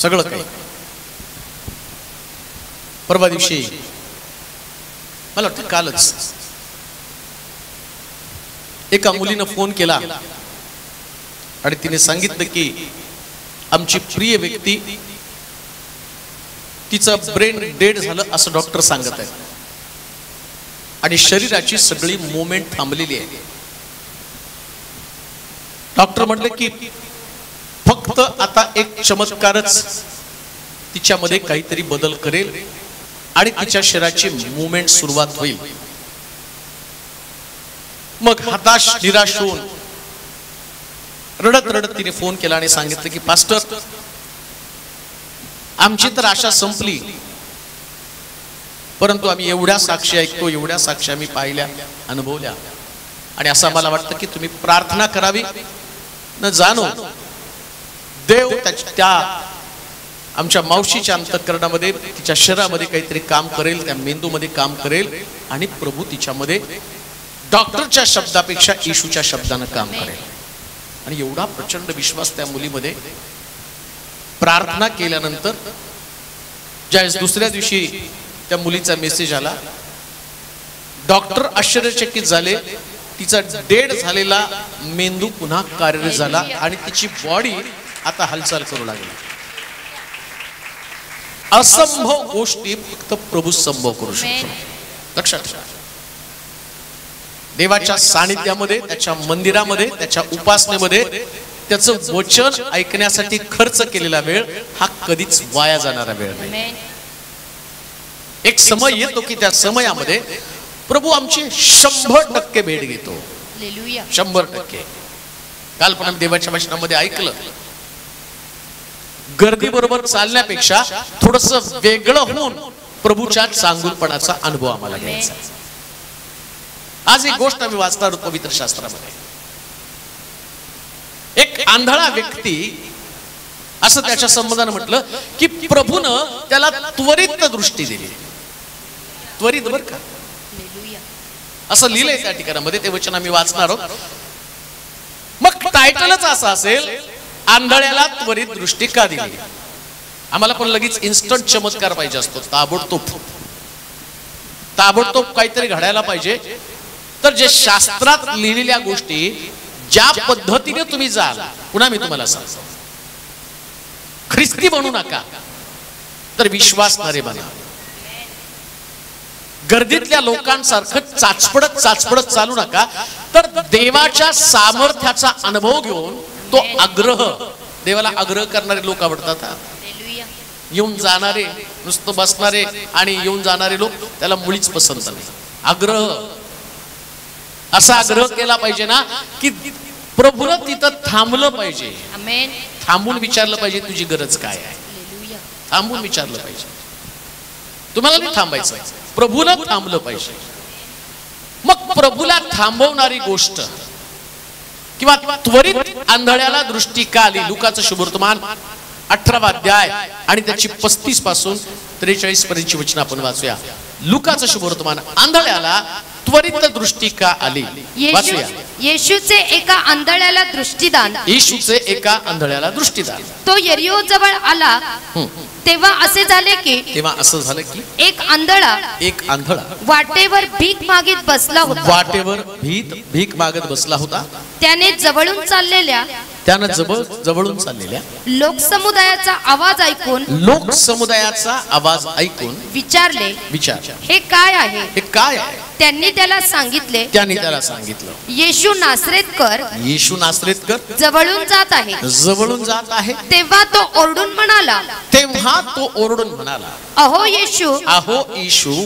सगळं काही. परवा दिवशी मला वाटतं कालच एका मुलीनं फोन केला आणि तिने सांगितलं की आमची प्रिय व्यक्ती तिचं ब्रेन डेड झालं असं डॉक्टर सांगत आहे आणि शरीराची सगळी मूवमेंट थांबलेली आहे. डॉक्टर म्हटले की फक्त आता एक चमत्कारच तिच्यामध्ये काहीतरी बदल करेल आणि तिच्या शरीराची मूवमेंट सुरुवात होईल. मग हताश निराश होऊन रडत रडत तिने फोन केला आणि सांगितलं की पास्टर, आमची तर आशा संपली, परंतु आम्ही एवढ्या साक्षी ऐकतो, एवढ्या साक्षी आम्ही पाहिल्या, अनुभवल्या, आणि असं आम्हाला वाटतं की तुम्ही प्रार्थना करावी न जाणो देव त्या आमच्या मावशीच्या अंतःकरणामध्ये, तिच्या शरीरामध्ये काहीतरी काम करेल, त्या मेंदूमध्ये काम करेल आणि प्रभू तिच्यामध्ये डॉक्टरच्या शब्दापेक्षा येशूच्या शब्दानं काम करेल. आणि एवढा प्रचंड विश्वास त्या मुलीमध्ये. प्रार्थना केल्यानंतर ज्यावेळेस दुसऱ्या दिवशी त्या मुलीचा मेसेज आला, डॉक्टर आश्चर्यचकित झाले, तिचा डेड झालेला मेंदू पुन्हा कार्यरत झाला आणि तिची बॉडी आता हालचाल करू लागली. असंभव गोष्टी फक्त प्रभू संभव करू शकतो. लक्षात ठेवा, देवाच्या सानिध्यामध्ये, त्याच्या मंदिरामध्ये, त्याच्या उपासनेमध्ये त्याचं वचन ऐकण्यासाठी खर्च केलेला वेळ हा कधीच वाया जाणारा वेळ नाही. एक समय येतो की त्या समयामध्ये प्रभू आमची 100% भेट घेतो. 100%. काल पण देवाच्या वचनामध्ये ऐकलं, गर्दी बरोबर चालण्यापेक्षा थोडस वेगळं होऊन प्रभूच्या चांगुलपणाचा अनुभव आम्हाला घ्यायचा. आज एक गोष्ट आम्ही वाचणार आहोत पवित्र शास्त्रामध्ये. एक आंधळा व्यक्ती, असं त्याच्या संबंधानं म्हटलं की प्रभूनं त्याला त्वरित दृष्टी दिली. त्वरित, बर का, असं लिहिलंय त्या ठिकाणामध्ये. ते वचन आम्ही वाचणार आहोत. मग टायटलच असं असेल, आंधळ्याला त्वरित दृष्टी का दिली. आम्हाला पण लगेच इन्स्टंट चमत्कार पाहिजे असतो, ताबडतोब काहीतरी घडायला पाहिजे. तर जे शास्त्रात लिहिलेल्या गोष्टी ज्या पद्धतीने तुम्ही जाल, पुन्हा मी तुम्हाला सांगतो, ख्रिस्ती बनू नका, तर विश्वासणारे बना. गर्दीतल्या लोकांसारखं चाचपडत चालू नका, तर देवाच्या सामर्थ्याचा अनुभव घेऊन तो आग्रह, देवाला आग्रह करणारे लोक आवडतात. येऊन जाणारे, नुसतं बसणारे आणि येऊन जाणारे लोक त्याला मुळीच पसंत नाही. आग्रह, असा आग्रह केला पाहिजे ना की प्रभूनं तिथं थांबलं पाहिजे. थांबून विचारलं पाहिजे तुझी गरज काय आहे. थांबून विचारलं पाहिजे. तुम्हाला नाही थांबायचं, प्रभूनं थांबलं पाहिजे. मग प्रभूला थांबवणारी गोष्ट किंवा त्वरित आंधळ्याला दृष्टी का आली. लुकाचं शुभवर्तमान 18वा अध्याय आणि त्याची 35 पासून 43 पर्यंतची वचन आपण वाचूया. लुकाचं शुभवर्तमान. आंधळ्याला त्वरित दृष्टी का आली. वाचूया. येशूचे एका आंधळ्याला दृष्टीदान. येशूचे एका आंधळ्याला दृष्टीदान. तो यरीहो जवळ आला, तेव्हा असे झाले की एक आंधळा वाटेवर भीक मागत बसला होता. वाटेवर भीक मागत बसला होता. त्याने जवळून चाललेल्या लोकसमुदायाचा आवाज ऐकून विचारले, हे काय आहे. त्यांनी त्याला सांगितले, येशू नासरेतकर जवळून जात आहे. तेव्हा तो ओरडून म्हणाला, अहो येशू,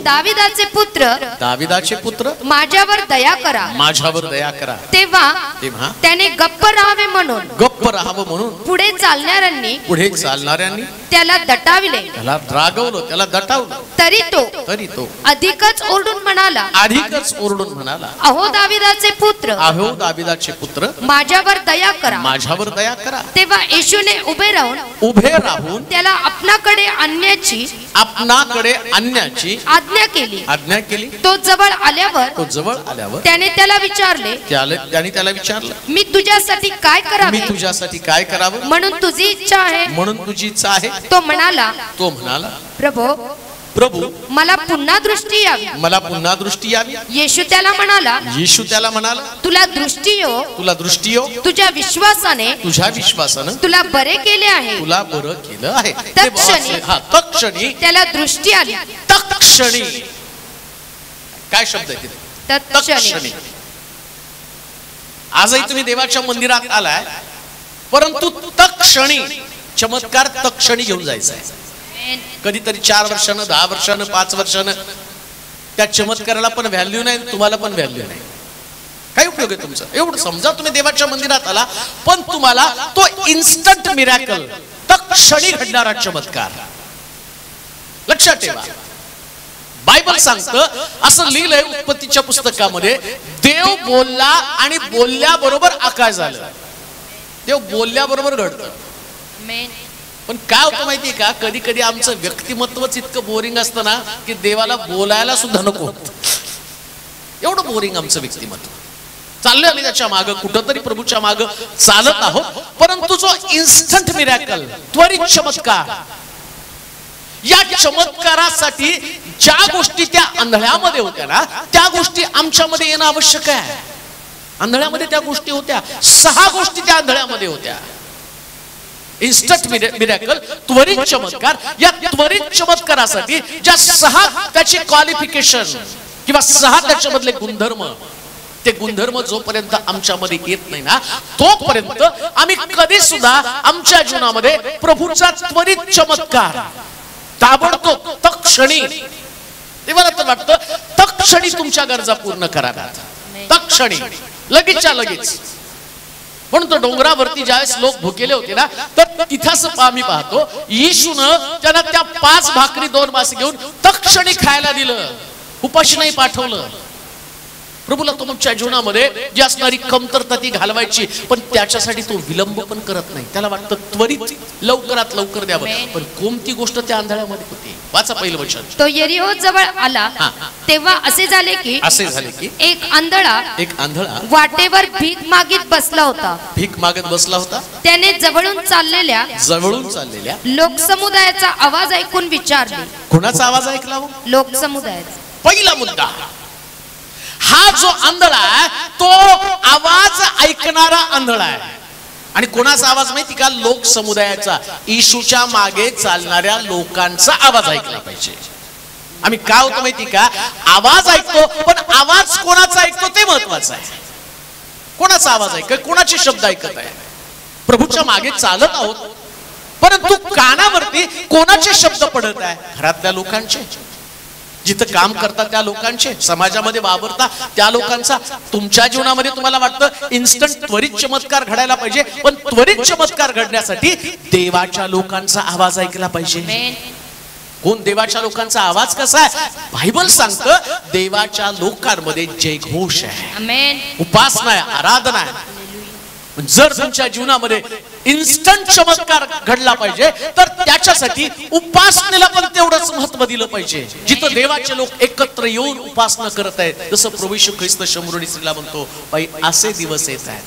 दाविदाचे पुत्र, माझ्यावर दया करा. तेव्हा त्याने गप्प राहावे म्हणून पुढे चालणाऱ्यांनी त्याला दटाविले, त्याला दटावलं. तरी तो अधिकच ओरडून म्हणाला, अहो दाविदाचे पुत्र, माझ्यावर दया करा. तेव्हा येशूने उभे राहून त्याला आपणाकडे आणण्याची आज्ञा केली. तो जवळ आल्यावर त्याने त्याला विचारले, मी तुझ्यासाठी काय करावे म्हणून तुझी इच्छा आहे. तो म्हणाला, प्रभू मला पुन्हा दृष्टी यावी. येशू त्याला म्हणाला, तुला दृष्टी येवो. तुझ्या विश्वासाने तुला बरे केले आहे. तत्क्षणी त्याला दृष्टी आली. तत्क्षणी काय शब्द आहे तिथे? तत्क्षणी. आजही तुम्ही देवाच्या मंदिरात आलाय, परंतु तत्क्षणी चमत्कार तत्क्षणी घेऊन जायचा आहे. कधीतरी 4 वर्षानं, 10 वर्षानं, 5 वर्षानं त्या चमत्काराला पण व्हॅल्यू नाही, तुम्हाला पण व्हॅल्यू नाही. काय उपयोग आहे तुमचा? एवढं समजा, तुम्ही देवाच्या मंदिरात आला, पण तुम्हाला तो इन्स्टंट मिरॅकल, तत्क्षणी घडणारा चमत्कार लक्षात ठेवा. बायबल सांगतं, असं लिहिलंय उत्पत्तीच्या पुस्तकामध्ये, देव बोलला आणि बोलल्याबरोबर आकाश झालं. देव बोलल्याबरोबर घडतं. पण काय होतं माहितीये का, कधी कधी आमचं व्यक्तिमत्वच इतकं बोरिंग असतं ना की देवाला बोलायला सुद्धा नको. एवढं बोरिंग आमचं व्यक्तिमत्व. चाललोय आम्ही त्याच्या मागं, कुठंतरी प्रभूच्या मागं चालत आहोत, परंतु जो इन्स्टंट मिरॅकल, त्वरित चमत्कार, या चमत्कारासाठी ज्या गोष्टी त्या आंधळ्यामध्ये होत्या ना, त्या गोष्टी आमच्यामध्ये येणं आवश्यक आहे. आंधळ्यामध्ये त्या गोष्टी होत्या, 6 गोष्टी त्या आंधळ्यामध्ये होत्या. इन्स्टंट मिरॅकल, त्वरित चमत्कार. या त्वरित चमत्कारासाठी ज्या 6 त्याचे क्वालिफिकेशन किंवा 6 त्याच्यामधले गुणधर्म, ते गुणधर्म जोपर्यंत आमच्यामध्ये येत नाही ना, तोपर्यंत आम्ही कधी सुद्धा आमच्या जीवनामध्ये प्रभूचा त्वरित चमत्कार, ताबडतोब, तत्क्षणी, देवाला तर वाटतं तत्क्षणी तुमच्या गरजा पूर्ण कराव्यात. तत्क्षणी, लगेचच्या लगेच. म्हणून तो डोंगरावरती ज्यावेळेस लोक भुकेले होते ना, तर तिथंच आम्ही पाहतो, येशूनं त्यांना त्या 5 भाकरी 2 मासे घेऊन तत्क्षणी खायला दिलं, उपाशी नाही पाठवलं. प्रभूला तुमच्या जीवनामध्ये जी असणारी कमतरता ती घालवायची, पण त्याच्यासाठी तो विलंब पण करत नाही. त्याला वाटतं त्वरित लवकरात लवकर द्यावं. पण कोणती गोष्ट त्या आंधळ्यामध्ये होती? वाचा पहिलं वचन. तो यरीहो जवळ आला, तेव्हा असे झाले की एक आंधळा वाटेवर भीक मागीत बसला होता. त्याने जवळून चाललेल्या लोकसमुदायाचा आवाज ऐकून विचारले. कोणाचा आवाज ऐकला? लोकसमुदायाचा. पहिला मुद्दा, हा जो आंधळा आहे तो आवाज ऐकणारा आंधळा आहे. आणि कोणाचा आवाज माहिती का? लोक समुदायाचा, येशूच्या मागे चालणाऱ्या लोकांचा आवाज ऐकला पाहिजे. आम्ही काय होतो माहिती का, आवाज ऐकतो, पण आवाज कोणाचा ऐकतो ते महत्वाचं आहे. कोणाचा आवाज ऐकतोय, कोणाचे शब्द ऐकत आहे? प्रभूच्या मागे चालत आहोत, परंतु कानावरती कोणाचे शब्द पडत आहे? घरातल्या लोकांचे, जिथं काम करतात त्या लोकांचे, समाजामध्ये वावरता त्या लोकांचा. तुमच्या जीवनामध्ये तुम्हाला वाटतं इन्स्टंट त्वरित चमत्कार घडायला पाहिजे, पण त्वरित चमत्कार घडण्यासाठी देवाच्या लोकांचा आवाज ऐकला पाहिजे. कोण? देवाच्या लोकांचा आवाज कसा आहे? बायबल सांगतं, देवाच्या लोकांमध्ये जयघोष आहे, उपासना आहे, आराधना आहे. जर तुमच्या जीवनामध्ये इन्स्टंट चमत्कार घडला पाहिजे, तर त्याच्यासाठी उपासनेला पण तेवढंच महत्व दिलं पाहिजे. जिथं देवाचे लोक एकत्र येऊन उपासना करत आहेत, जसं प्रभू येशू ख्रिस्त शंभरुणी स्त्रीला म्हणतो, बाई असे दिवस येत आहेत,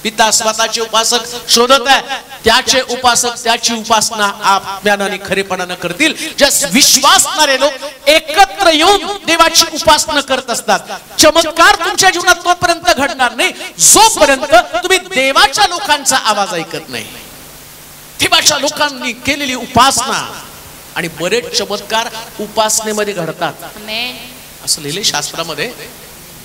पिता स्वतःचे उपासक शोधत आहे, त्याचे उपासक त्याची उपासना आत्म्याने खरेपणाने करतील. ज्या विश्वासणारे लोक एकत्र येऊन देवाची उपासना करत असतात. चमत्कार तुमच्या जीवनात तोपर्यंत घडणार नाही जोपर्यंत तुम्ही देवाच्या लोकांचा आवाज ऐकत नाही. देवाच्या लोकांनी केलेली उपासना आणि बरेच चमत्कार उपासनेमध्ये घडतात. असं लिहिले शास्त्रामध्ये.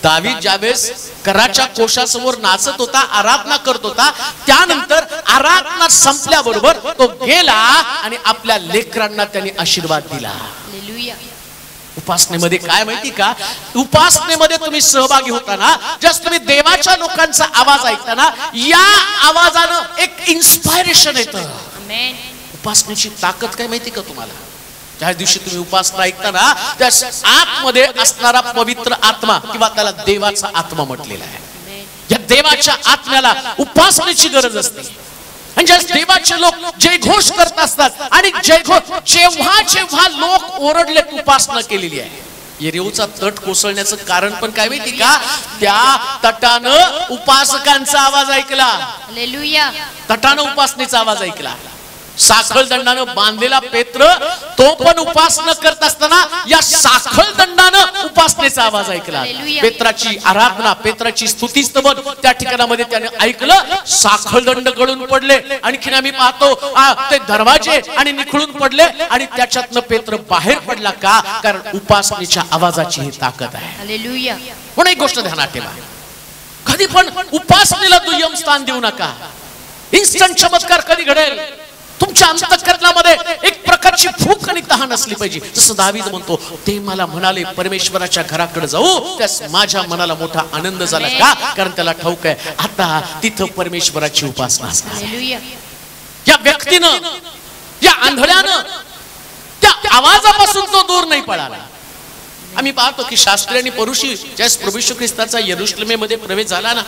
दावीद ज्यावेळेस कराच्या कोशासमोर नाचत होता, आराधना करत होता, त्यानंतर आराधना संपल्याबरोबर तो गेला आणि आपल्या लेकरांना त्यांनी आशीर्वाद दिला. उपासनेमध्ये काय माहिती का, उपासनेमध्ये तुम्ही सहभागी होताना, जस्ट तुम्ही देवाच्या लोकांचा आवाज ऐकताना, या आवाजानं एक इन्स्पायरेशन येतं. उपासनेची ताकद काय माहिती का तुम्हाला? ज्या दिवशी तुम्ही उपासना ऐकताना, त्या आतमध्ये असणारा पवित्र आत्मा किंवा त्याला देवाचा आत्मा म्हटलेला आहे. या देवाच्या आत्म्याला उपासनेची गरज असते. देवाचे लोक जयघोष करत असतात आणि जयघोष जेव्हा जेव्हा लोक ओरडले उपासना केलेली आहे. येरिहोचा तट कोसळण्याचं कारण पण काय माहिती का? त्या तटानं उपासकांचा आवाज ऐकला. हालेलुया. तटानं उपासनेचा आवाज ऐकला. साखळ दंडानं बांधलेला पेत्र तो पण उपासना करत असताना या साखळ दंडानं उपासनेचा आवाज ऐकला. पेत्राची आराधना, पेत्राची स्तुती स्तवन त्या ठिकाणामध्ये त्याने ऐकलं. साखळ दंड गळून पडले. आणखीन आम्ही पाहतो ते दरवाजे आणि निखळून पडले आणि त्याच्यातनं पेत्र बाहेर पडला. का? कारण उपासनेच्या आवाजाची ही ताकद आहे. हालेलुया. म्हणून एक गोष्ट ध्यानात ठेवा, कधी पण उपासनेला दुय्यम स्थान देऊ नका. इन्स्टंट चमत्कार कधी घडेल? तुमच्या अंतःकरणामध्ये एक प्रकारची भूक आणि तहान असली पाहिजे. जसं दावीद म्हणतो, ते मला म्हणाले परमेश्वराच्या घराकडे जाऊ, त्यास माझ्या मनाला मोठा आनंद झाला. का? कारण त्याला ठाऊक आहे आता तिथं परमेश्वराची उपासना असणार. या व्यक्तीनं, या आंधळ्यानं त्या आवाजापासून तो दूर नाही पळाला. आम्ही पाहतो की शास्त्री आणि परुषी ज्यास प्रभू येशू ख्रिस्ताचा यरुशलेमेमध्ये प्रवेश झाला ना,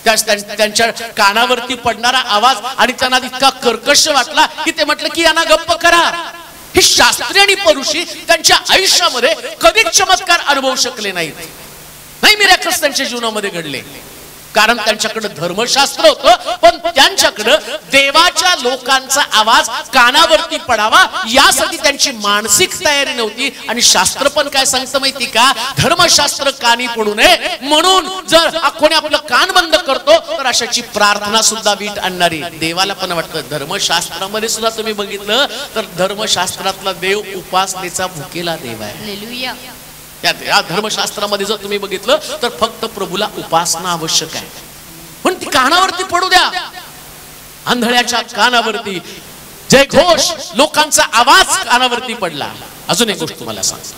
त्यांच्या कानावरती पडणारा आवाज आणि त्यांना इतका कर्कश वाटला की ते म्हटलं की यांना गप्प करा. ही शास्त्री आणि परुषी त्यांच्या आयुष्यामध्ये कधीच चमत्कार अनुभवू शकले नाहीत. नाही, मिराकल्स त्यांच्या जीवनामध्ये घडले. कारण त्यांच्याकडे धर्मशास्त्र होतं, पण त्यांच्याकडे देवाच्या लोकांचा आवाज कानावरती पडावा यासाठी त्यांची मानसिक तयारी नव्हती. आणि शास्त्र पण काय सांगतं माहिती का? धर्मशास्त्र कानी पडू नये म्हणून जर कोणी आपलं कान बंद करतो तर अशाची प्रार्थना सुद्धा वीट आणणारी. देवाला पण वाटतं. धर्मशास्त्रामध्ये सुद्धा तुम्ही बघितलं तर धर्मशास्त्रातला देव उपासनेचा भुकेला देव आहे. या धर्मशास्त्रामध्ये जर तुम्ही बघितलं तर फक्त प्रभूला उपासना आवश्यक आहे. पण ती कानावरती पडू द्या. आंधळ्याच्या कानावरती जयघोष, लोकांचा आवाज कानावरती पडला. अजून एक गोष्ट तुम्हाला सांगतो,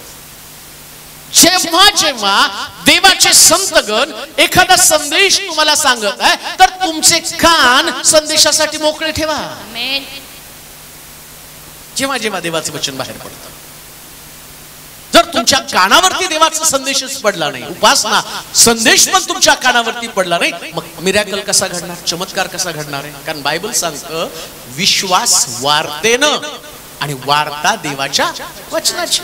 जेव्हा जेव्हा देवाचे संतगण एखादा संदेश तुम्हाला सांगत आहे तर तुमचे कान संदेशासाठी मोकळे ठेवा. जेव्हा जेव्हा देवाचं वचन बाहेर पडतं, जर तुमच्या कानावरती देवाचा संदेशच पडला नाही, उपासना संदेश पण तुमच्या कानावरती पडला नाही, मग मिरॅकल कसा घडणार? चमत्कार कसा घडणार आहे? कारण बायबल सांगतं विश्वास वार्तेनं आणि वार्ता देवाच्या वचनाची.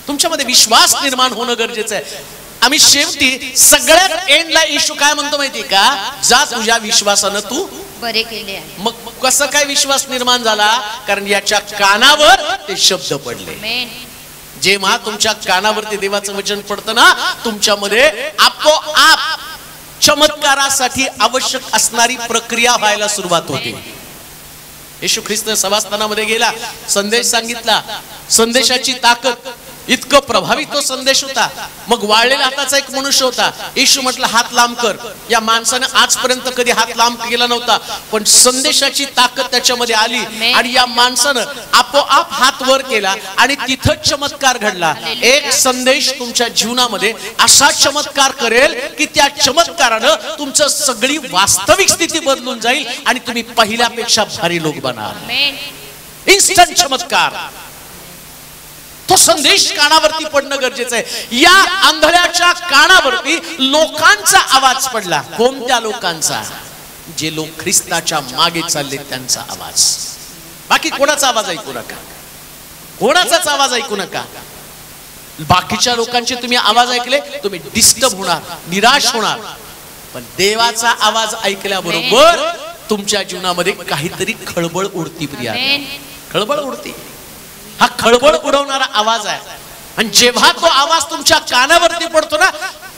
तुमच्यामध्ये विश्वास निर्माण होणं गरजेचं आहे. आम्ही शेवटी सगळ्यात एंडला येशू काय म्हणतो माहिती का? जा तुझ्या विश्वासानं तू बरे केले. मग कसं काय विश्वास निर्माण झाला? कारण याच्या कानावर ते शब्द पडले. जेव्हा तुमच्या कानावरती देवाचं वचन पडतं ना, तुमच्यामध्ये आपोआप चमत्कारासाठी आवश्यक असणारी प्रक्रिया व्हायला सुरुवात होते. येशू ख्रिस्त सभास्थानामध्ये गेला, संदेश सांगितला. संदेशाची ताकद, इतकं प्रभावी तो संदेश होता. मग वाळलेल्या हाताचा एक मनुष्य होता. येशू म्हटलं हात लांब कर. या माणसाने आजपर्यंत कधी हात लांब केला नव्हता, पण संदेशाची ताकद त्याच्यामध्ये आली आणि या माणसानं आपोआप हात वर केला आणि तिथंच चमत्कार घडला. एक संदेश तुमच्या जीवनामध्ये असा चमत्कार करेल की त्या चमत्कारानं तुमचं सगळी वास्तविक स्थिती बदलून जाईल आणि तुम्ही पहिल्यापेक्षा भारी लोक बनाल. इन्स्टंट चमत्कार. तो संदेश कानावरती पडणं गरजेचं आहे. या आंधळ्याच्या कानावरती लोकांचा आवाज पडला. कोणत्या लोकांचा? जे लोक ख्रिस्ताच्या मागे चालले त्यांचा आवाज. बाकी कोणाचा आवाज ऐकू नका. कोणाचाच आवाज ऐकू नका. बाकीच्या लोकांचे तुम्ही आवाज ऐकले तुम्ही डिस्टर्ब होणार, निराश होणार. पण देवाचा आवाज ऐकल्याबरोबर तुमच्या जीवनामध्ये काहीतरी खळबळ उडती. प्रिया, खळबळ उडती. हा खळबळ उडवणारा आवाज आहे. आणि जेव्हा तो आवाज तुमच्या कानावरती पडतो ना,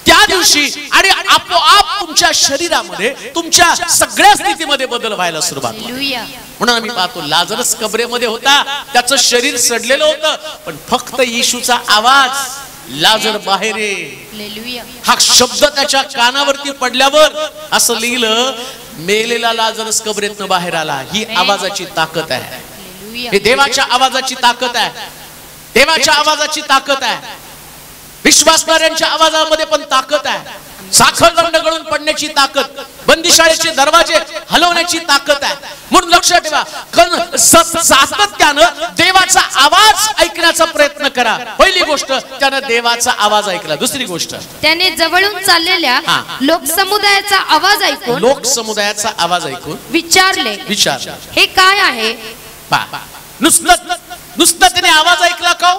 त्या दिवशी आणि आपोआप तुमच्या शरीरामध्ये, तुमच्या सगळ्या स्थितीमध्ये बदल व्हायला सुरुवात होते. म्हणून आम्ही पाहतो लाजरस कबरेमध्ये होता, त्याचं शरीर सडलेलं होतं, पण फक्त येशूचा आवाज लाजर बाहेर ये, हा शब्द त्याच्या कानावरती पडल्यावर असं लिहिलं, मेलेला लाजरस कबरेतनं बाहेर आला. ही आवाजाची ताकद आहे. हे देवाच्या आवाजाची ताकद आहे. देवाच्या आवाजाची ताकद आहे. विश्वासणाऱ्यांच्या आवाजामध्ये पण ताकद आहे. साखर दंड गळून पडण्याची ताकद, बंदिशाळेचे दरवाजे हलवण्याची ताकद आहे. म्हणून लक्षात ठेवा, सातत्यानं देवाचा आवाज ऐकण्याचा प्रयत्न करा. पहिली गोष्ट, त्यानं देवाचा आवाज ऐकला. दुसरी गोष्ट, त्याने जवळून चाललेल्या लोकसमुदायाचा आवाज ऐकून विचारले, हे काय आहे? नुसतं त्याने आवाज ऐकला का?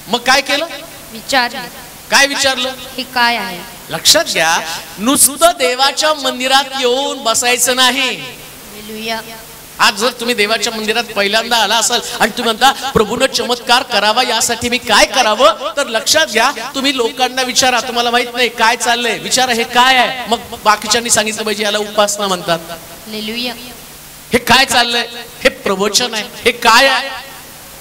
मग काय केलं? काय विचारलं? हे काय आहे? लक्षात घ्या, नुसतं देवाच्या मंदिरात येऊन बसायचं नाही. आज जर तुम्ही देवाच्या मंदिरात पहिल्यांदा आला असाल आणि तुम्ही म्हणता प्रभूनं चमत्कार करावा, यासाठी मी काय करावं, तर लक्षात घ्या, तुम्ही लोकांना विचारा, तुम्हाला माहित नाही काय चाललंय, विचारा हे काय आहे. मग बाकीच्यांनी सांगितलं पाहिजे याला उपासना म्हणतात. हे काय चाललंय? हे प्रवचन आहे. हे काय आहे?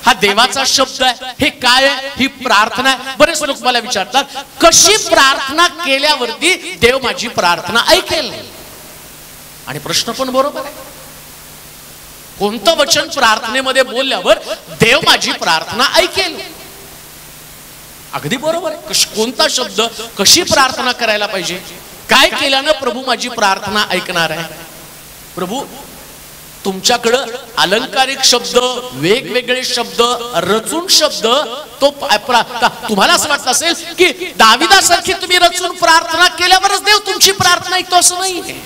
हा देवाचा शब्द आहे. हे काय आहे? ही प्रार्थना आहे. बरेच लोक मला विचारतात, कशी प्रार्थना केल्यावरती देव माझी प्रार्थना ऐकेल? आणि प्रश्न पण बरोबर आहे. कोणतं वचन प्रार्थनेमध्ये बोलल्यावर देव माझी प्रार्थना ऐकेल? अगदी बरोबर आहे. कोणता शब्द, कशी प्रार्थना करायला पाहिजे, काय केल्यानं प्रभू माझी प्रार्थना ऐकणार आहे? प्रभू तुमच्याकडं अलंकारिक शब्द, वेगवेगळे शब्द, रचून शब्द, तो तुम्हाला असं वाटत असेल की दाविदासारखी तुम्ही रचून प्रार्थना केल्यावरच देव तुमची प्रार्थना ऐकतो, असं नाही.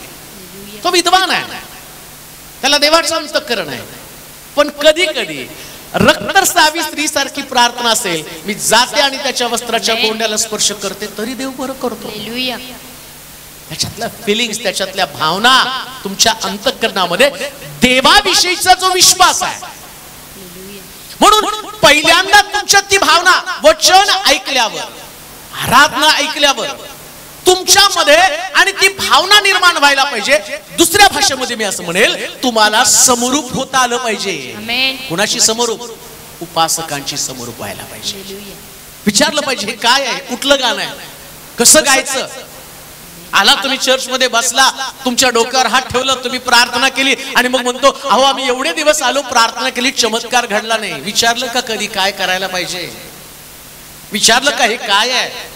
तो विद्वान आहे, त्याला देवाचं अंतःकरण आहे. पण कधी कधी रक्तस्रावी स्त्री सारखी प्रार्थना असेल, मी जाते आणि त्याच्या वस्त्राच्या गोंड्याला स्पर्श करते तरी देव बरं करतो. त्याच्यातल्या फिलिंग्स, त्याच्यातल्या भावना, तुमच्या अंतःकरणामध्ये देवाविषयीचा जो विश्वास आहे. म्हणून पहिल्यांदा तुमच्या ती भावना, वचन ऐकल्यावर, आराधना ऐकल्यावर तुमच्यामध्ये आणि ती भावना निर्माण व्हायला पाहिजे. दुसऱ्या भाषेमध्ये मी असं म्हणेल, तुम्हाला समरूप होता आलं पाहिजे. कुणाशी समरूप? उपासकांची समरूप व्हायला पाहिजे. विचारलं पाहिजे हे काय आहे, कुठलं गाणं आहे, कसं गायचं. आला तुम्ही चर्च मध्ये बसला, तुमच्या डोक्यावर हात ठेवला, तुम्ही प्रार्थना केली आणि मग म्हणतो अहो आम्ही एवढे दिवस आलो, प्रार्थना केली, चमत्कार घडला नाही. विचारलं का कधी काय करायला पाहिजे? विचारलं का हे काय आहे?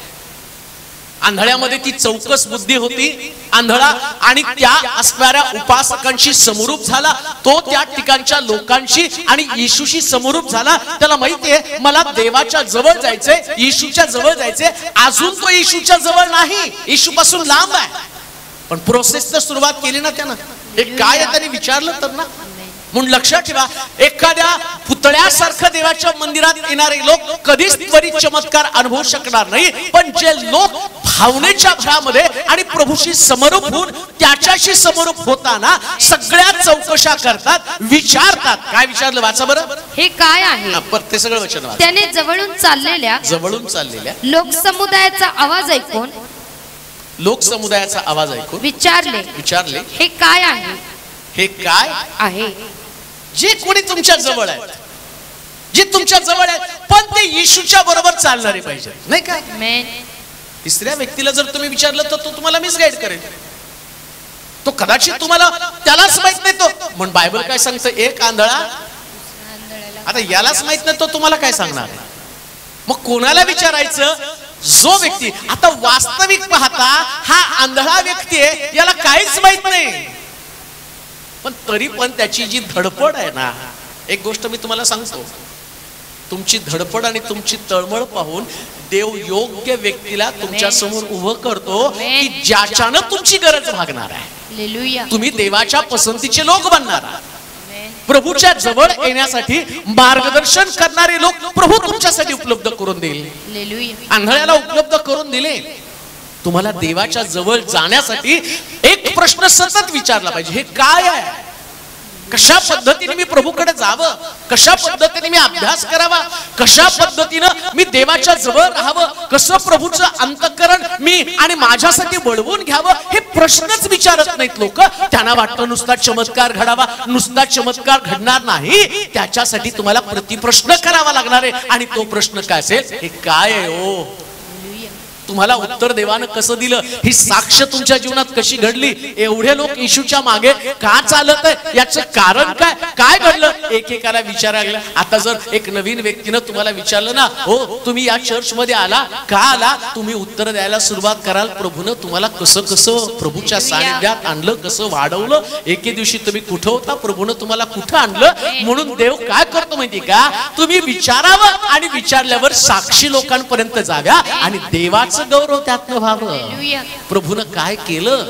आंधळ्यामध्ये ती चौकस बुद्धी होती. आंधळा आणि त्या असणाऱ्या उपासकांशी समरूप झाला. तो त्या ठिकाणच्या लोकांशी आणि येशूशी समरूप झाला. त्याला माहितीये मला देवाच्या जवळ जायचंय, येशूच्या जवळ जायचंय. अजून तो येशूच्या जवळ नाही, येशूपासून लांब आहे, पण प्रोसेसची सुरुवात केली ना त्यानं. हे काय आहे त्यांनी विचारलं तर ना. म्हणून लक्षात ठेवा, एखाद्या पुतळ्यासारखं देवाच्या मंदिरात येणारे लोक कधीच त्वरित चमत्कार अनुभवू शकणार नाही. पण जे लोक भावनेच्या भरामध्ये आणि प्रभूशी समरूप होऊन त्याच्याशी समरूप होताना सगळ्या चौकशा करतात, विचारतात. काय विचारलं वाचा बरं? हे काय आहे? ते सगळं वचन वाचा. त्याने जवळून चाललेल्या लोकसमुदायाचा आवाज ऐकून विचारले हे काय आहे? हे काय आहे? जे कोणी तुमच्या जवळ आहेत, जे तुमच्या जवळ आहेत, पण ते येशूच्या बरोबर चालणारे पाहिजे, नाही का? तिसऱ्या व्यक्तीला जर तुम्ही विचारलं तर तो तुम्हाला मिसगाईड करेल. तो कदाचित तुम्हाला त्यालाच माहित नाही. तो म्हणून बायबल काय सांगतं, एक आंधळा, आता यालाच माहित नाही तो तुम्हाला काय सांगणार? मग कोणाला विचारायचं? जो व्यक्ती, आता वास्तविक पाहता हा आंधळा व्यक्ती आहे, याला काहीच माहित नाही, पण तरी पण त्याची जी धडपड आहे ना, एक गोष्ट मी तुम्हाला सांगतो, तुमची धडपड आणि तुमची तळमळ पाहून देव योग्य व्यक्तीला तुमच्या समोर उभं करतो की ज्याच्यानं तुमची गरज भागणार आहे. तुम्ही देवाच्या पसंतीचे लोक बनणार आहात. प्रभूच्या जवळ येण्यासाठी मार्गदर्शन करणारे लोक प्रभू तुमच्यासाठी उपलब्ध करून देईल. आंधळ्याला उपलब्ध करून दिले. तुम्हाला देवाच्या जवळ जाण्यासाठी एक प्रश्न सतत विचारला पाहिजे, हे काय आहे? कशा पद्धतीने मी प्रभूकडे जावं, कशा पद्धतीने मी अभ्यास करावा, कशा पद्धतीनं मी देवाच्या जवळ राहावं, कसं प्रभूचं अंतःकरण मी आणि माझ्यासाठी वळवून घ्यावं, हे प्रश्नच विचारत नाहीत लोक. त्यांना वाटतं नुसता चमत्कार घडावा. नुसता चमत्कार घडणार नाही, त्याच्यासाठी तुम्हाला प्रतिप्रश्न करावा लागणार आहे. आणि तो प्रश्न काय असेल? हे काय आहे हो? तुम्हाला उत्तर देवानं कसं दिलं, ही साक्ष तुमच्या जीवनात कशी घडली, एवढे लोक येशूच्या मागे का चालत आहे, याचं कारण काय, काय घडलं, एकेकाला विचारायला. आता जर एक नवीन व्यक्तीनं तुम्हाला विचारलं ना, हो तुम्ही या चर्च मध्ये आला का आला, तुम्ही उत्तर द्यायला सुरुवात कराल, प्रभूनं तुम्हाला कसं कसं प्रभूच्या सानिध्यात आणलं, कसं वाढवलं, एके दिवशी तुम्ही कुठं होता, प्रभूनं तुम्हाला कुठं आणलं. म्हणून देव काय करतो माहिती का, तुम्ही विचारावं आणि विचारल्यावर साक्षी लोकांपर्यंत जाव्या आणि देवाचं गौरव त्यातनं व्हावं. प्रभूनं काय केलं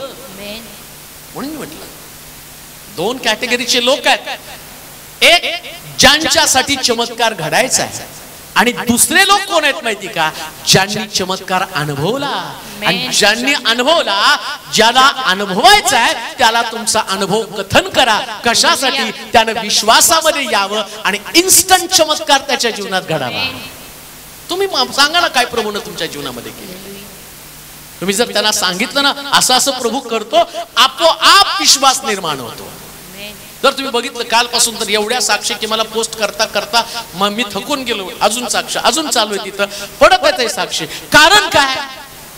म्हणून म्हटलं. दोन कॅटेगरीचे लोक आहेत. एक ज्यांच्यासाठी चमत्कार घडायचा आहे आणि दुसरे लोक कोण आहेत माहिती का, ज्यांनी चमत्कार अनुभवला. आणि ज्यांनी अनुभवला, ज्याला अनुभवायचा आहे त्याला तुमचा अनुभव कथन करा. कशासाठी, त्यानं विश्वासामध्ये यावं आणि इन्स्टंट चमत्कार त्याच्या जीवनात घडावा. तुम्ही सांगा ना काय प्रभूनं तुमच्या जीवनामध्ये केलं. तुम्ही जर त्यांना सांगितलं ना असं असं प्रभू करतो, आपोआप विश्वास निर्माण होतो. जर तुम्ही बघितलं कालपासून तर एवढ्या साक्षी की मला पोस्ट करता करता मग मी थकून गेलो. अजून साक्ष अजून चालू आहे, तिथं पडत आहे साक्षी. कारण काय,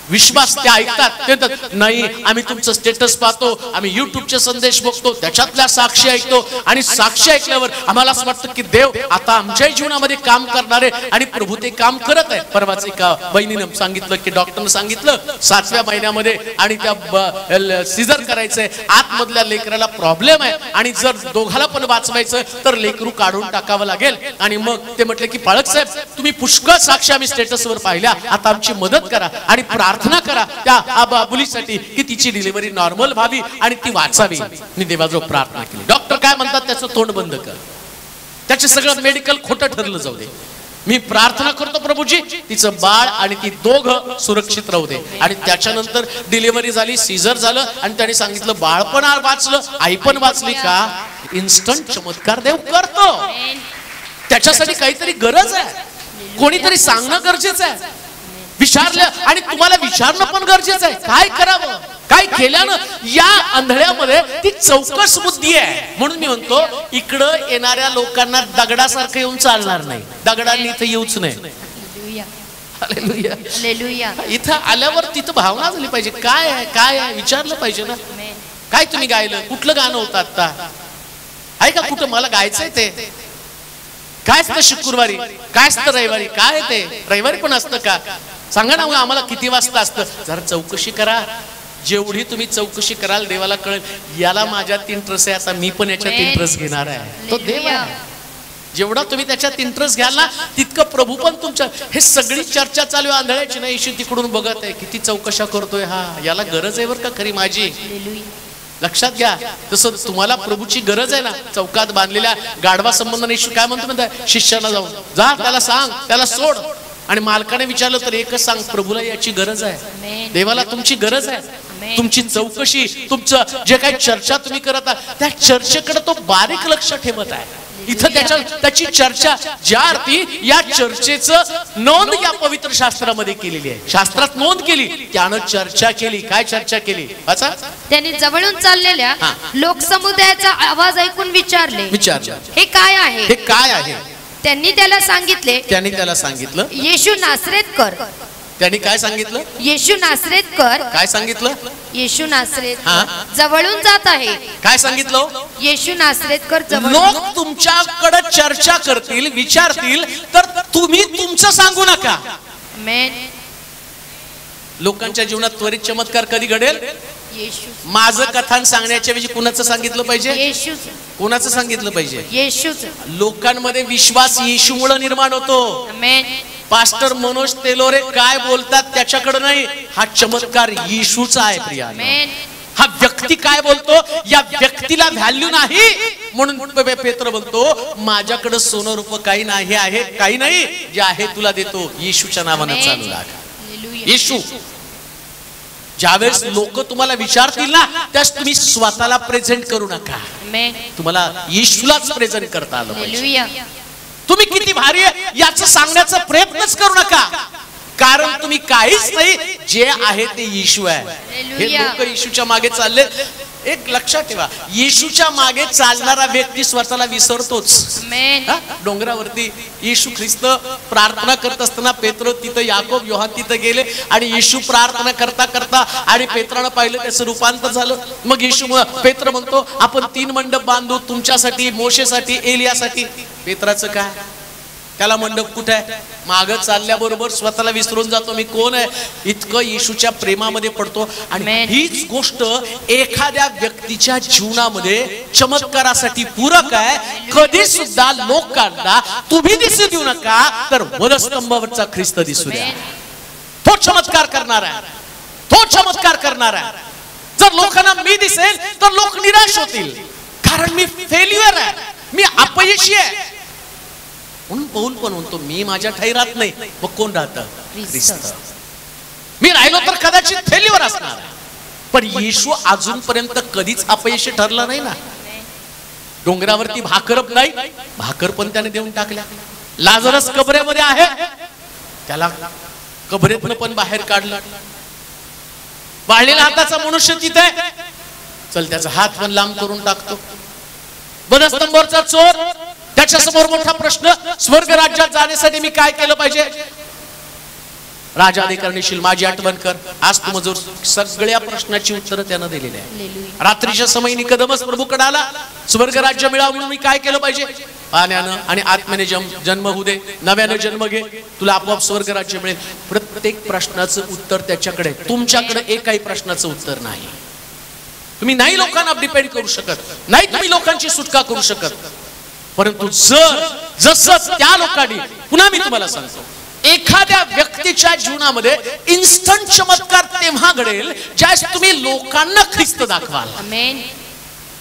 विश्वास ते ऐकतात, ते म्हणतात नाही आम्ही तुमचं स्टेटस पाहतो, आम्ही युट्यूबचे संदेश बघतो, त्याच्यातल्या साक्षी ऐकतो आणि साक्षी ऐकल्यावर आम्हाला असं वाटतं की देव आता आमच्या जीवनामध्ये काम करणार आहे आणि प्रभू ते काम करत आहे. परवाच एका बहिणीनं सांगितलं की डॉक्टरनं सांगितलं 7व्या महिन्यामध्ये आणि त्या सिझर करायचंय, आतमधल्या लेकराला प्रॉब्लेम आहे आणि जर दोघाला पण वाचवायचं तर लेकरू काढून टाकावं लागेल. आणि मग ते म्हटले की पाळक साहेब तुम्ही पुष्कळ साक्षी आम्ही स्टेटसवर पाहिल्या, आता आमची मदत करा आणि प्रार्थना करा त्या मुलीसाठी की तिची डिलिव्हरी नॉर्मल व्हावी आणि ती वाचावी. मी देवाजवळ प्रार्थना केली. डॉक्टर काय म्हणतात त्याचं तोंड बंद कर, त्याचे सगळं मेडिकल खोटं ठरलं जाऊ दे. मी प्रार्थना करतो प्रभूजी तिचं बाळ आणि ती दोघं सुरक्षित राहू दे. आणि त्याच्यानंतर डिलिव्हरी झाली, सीझर झालं आणि त्याने सांगितलं बाळ पण वाचलं, आई पण वाचली. का, इन्स्टंट चमत्कार देव करतो. त्याच्यासाठी काहीतरी गरज आहे, कोणीतरी सांगणं गरजेचं आहे. विचारलं आणि तुम्हाला विचारणं पण गरजेचं आहे. काय करावं, काय केल्यानं या आंधळ्यामध्ये ती चौकस बुद्धी आहे. म्हणून मी म्हणतो इकडं येणाऱ्या लोकांना दगडासारखं येऊन चालणार नाही, दगडांनी इथं येऊच नाही. हालेलुया. इथं आल्यावर तिथं भावना झाली पाहिजे, काय आहे काय आहे विचारलं पाहिजे ना. काय तुम्ही गायलं, कुठलं गाणं होतं आता, आहे का कुठं मला गायचंय ते, काय असतं शुक्रवारी, काय असतं रविवारी, काय ते रविवारी पण असतं का, सांगा ना. आम्हाला किती वाजता असतं, जरा चौकशी करा. जेवढी तुम्ही चौकशी कराल देवाला कळेल याला माझ्यात इंटरेस्ट आहे, आता मी पण याच्यात इंटरेस्ट घेणार आहे. तो देव आहे. जेवढा तुम्ही त्याच्यात इंटरेस्ट घ्याल ना तितकं प्रभू पण तुमच्या. हे सगळी चर्चा चालू आहे आंधळ्याची ना, येशू तिकडून बघत आहे किती चौकशा करतोय, हा याला गरज आहे बरं का खरी माझी. लक्षात घ्या, तसं तुम्हाला प्रभूची गरज आहे ना. चौकात बांधलेल्या गाढवा संबंधाने येशू काय म्हणतो, शिष्याला जाऊन जा, त्याला सांग, त्याला सोड. आणि मालकाने विचारलं तर एकच सांग, प्रभूला याची गरज आहे, देवाला तुमची गरज आहे. तुमची चौकशी, तुमचं जे काही चर्चा तुम्ही करत आहात त्या चर्चेकडे तो बारीक लक्ष ठेवत आहे. इथं त्याची चर्चा ज्या अर्थी या चर्चेचं नोंद या पवित्र शास्त्रामध्ये केलेली आहे. शास्त्रात नोंद केली, त्यानं चर्चा केली. काय चर्चा केली, वाचा. त्यांनी जवळून चाललेल्या लोकसमुदायाचा आवाज ऐकून विचारले, हे काय आहे, हे काय आहे. त्यांनी त्याला सांगितलं, येशू नासरेतकर. त्यांनी काय सांगितलं, येशू नासरेतकर. काय सांगितलं, येशू नासरेत जवळून जात आहे. काय सांगितलं, येशू नासरेतकर जवळ. लोक तुमच्याकडे चर्चा करतील, विचारतील तर तुम्ही तुमचं सांगू नका. लोकांच्या जीवनात त्वरित चमत्कार कधी घडेल, माझं कथान सांगण्याच्या ऐवजी कुणाचं सांगितलं पाहिजे, येशूच. कुणाचं सांगितलं पाहिजे, येशूच. लोकांमध्ये विश्वास येशूमुळे निर्माण होतो. पास्टर मनोज तेलोरे काय बोलतात त्याच्याकडे नाही, हा चमत्कार येशूचा आहे प्रिया. हा व्यक्ती काय बोलतो या व्यक्तीला व्हॅल्यू नाही. म्हणून पेत्र बोलतो माझ्याकडे सोनं रूप काही नाही आहे, काही नाही, जे आहे तुला देतो, येशूच्या नावानं चालू लागा. येशू. ज्यावेळेस लोक तुम्हाला विचारतील ना त्यास तुम्ही स्वतःला प्रेझेंट करू नका, तुम्हाला येशूलाच प्रेझेंट करता आलं पाहिजे. तुम्ही किती भारी आहे याचं सांगण्याचा प्रयत्नच करू नका, कारण तुम्ही काहीच नाही, जे आहे ते येशू आहे. हे लोक येशूच्या मागे चालले. एक लक्षात ठेवा, येशूच्या मागे चालणारा व्यक्ती स्वतःला विसरतोच. डोंगरावरती येशू ख्रिस्त प्रार्थना करत असताना पेत्र तिथं, याकोब, योहान तिथं गेले आणि येशू प्रार्थना करता करता आणि पेत्रानं पाहिलं, त्याचं रूपांतर झालं. मग येशू पेत्र म्हणतो, आपण 3 मंडप बांधू, तुमच्यासाठी, मोशेसाठी, एलियासाठी. पेत्राचं काय, त्याला मंडप कुठे आहे? मागं चालल्याबरोबर स्वतःला विसरून जातो, मी कोण आहे. इतकं येशूच्या प्रेमामध्ये पडतो. आणि हीच गोष्ट एखाद्या व्यक्तीच्या जीवनामध्ये चमत्कारासाठी पूरक आहे. कधी सुद्धा लोकांना तुम्ही दिसू देऊ नका, तर वधस्तंभावरचा ख्रिस्त दिसू द्या. तो चमत्कार करणार आहे, तो चमत्कार करणार आहे. जर लोकांना मी दिसेल तर लोक निराश होतील, कारण मी फेल्युअर आहे, मी अपयशी आहे. म्हणून पौल पण म्हणतो, मी माझ्या ठाई राहत नाही, मग कोण राहतं? ख्रिस्त. मी राहिलो तर कदाचित फेल्युअर असणार, पण येशू अजूनपर्यंत कधीच अपयशी ठरला नाही ना. डोंगरावरती भाकर नाही, भाकर पण त्याने देऊन टाकल्या. लाजरस कबरेमध्ये आहे, त्याला कबरेतनं पण बाहेर काढलं. वाळलेला हाताचा मनुष्य तिथे, चल त्याचा हात पण लांब करून टाकतो. वधस्तंभावरचा चोर, त्याच्या समोर मोठा प्रश्न, स्वर्ग राज्यात जाण्यासाठी मी काय केलं पाहिजे? राजाधिकारणीशील माझी आठवण कर. आज तू मजूर सगळ्या प्रश्नाची उत्तरं त्यानं दिलेली आहे. रात्रीच्या समयी निकदमस प्रभूकडे आला, स्वर्ग राज्य मिळावं म्हणून मी काय केलं पाहिजे? पाण्यानं आणि आत्म्याने जन्म होऊ दे, नव्यानं जन्म घे, तुला आपोआप स्वर्ग राज्य मिळेल. प्रत्येक प्रश्नाचं उत्तर त्याच्याकडे. तुमच्याकडे एकही प्रश्नाचं उत्तर नाही. तुम्ही नाही लोकांना डिपेंड करू शकत, नाही तुम्ही लोकांची सुटका करू शकत. परंतु जसं त्या लोकांनी, पुन्हा मी तुम्हाला सांगतो, एखाद्या व्यक्तीच्या जीवनामध्ये इन्स्टंट चमत्कार तेव्हा घडेल ज्यावेळेस तुम्ही लोकांना ख्रिस्त दाखवाल.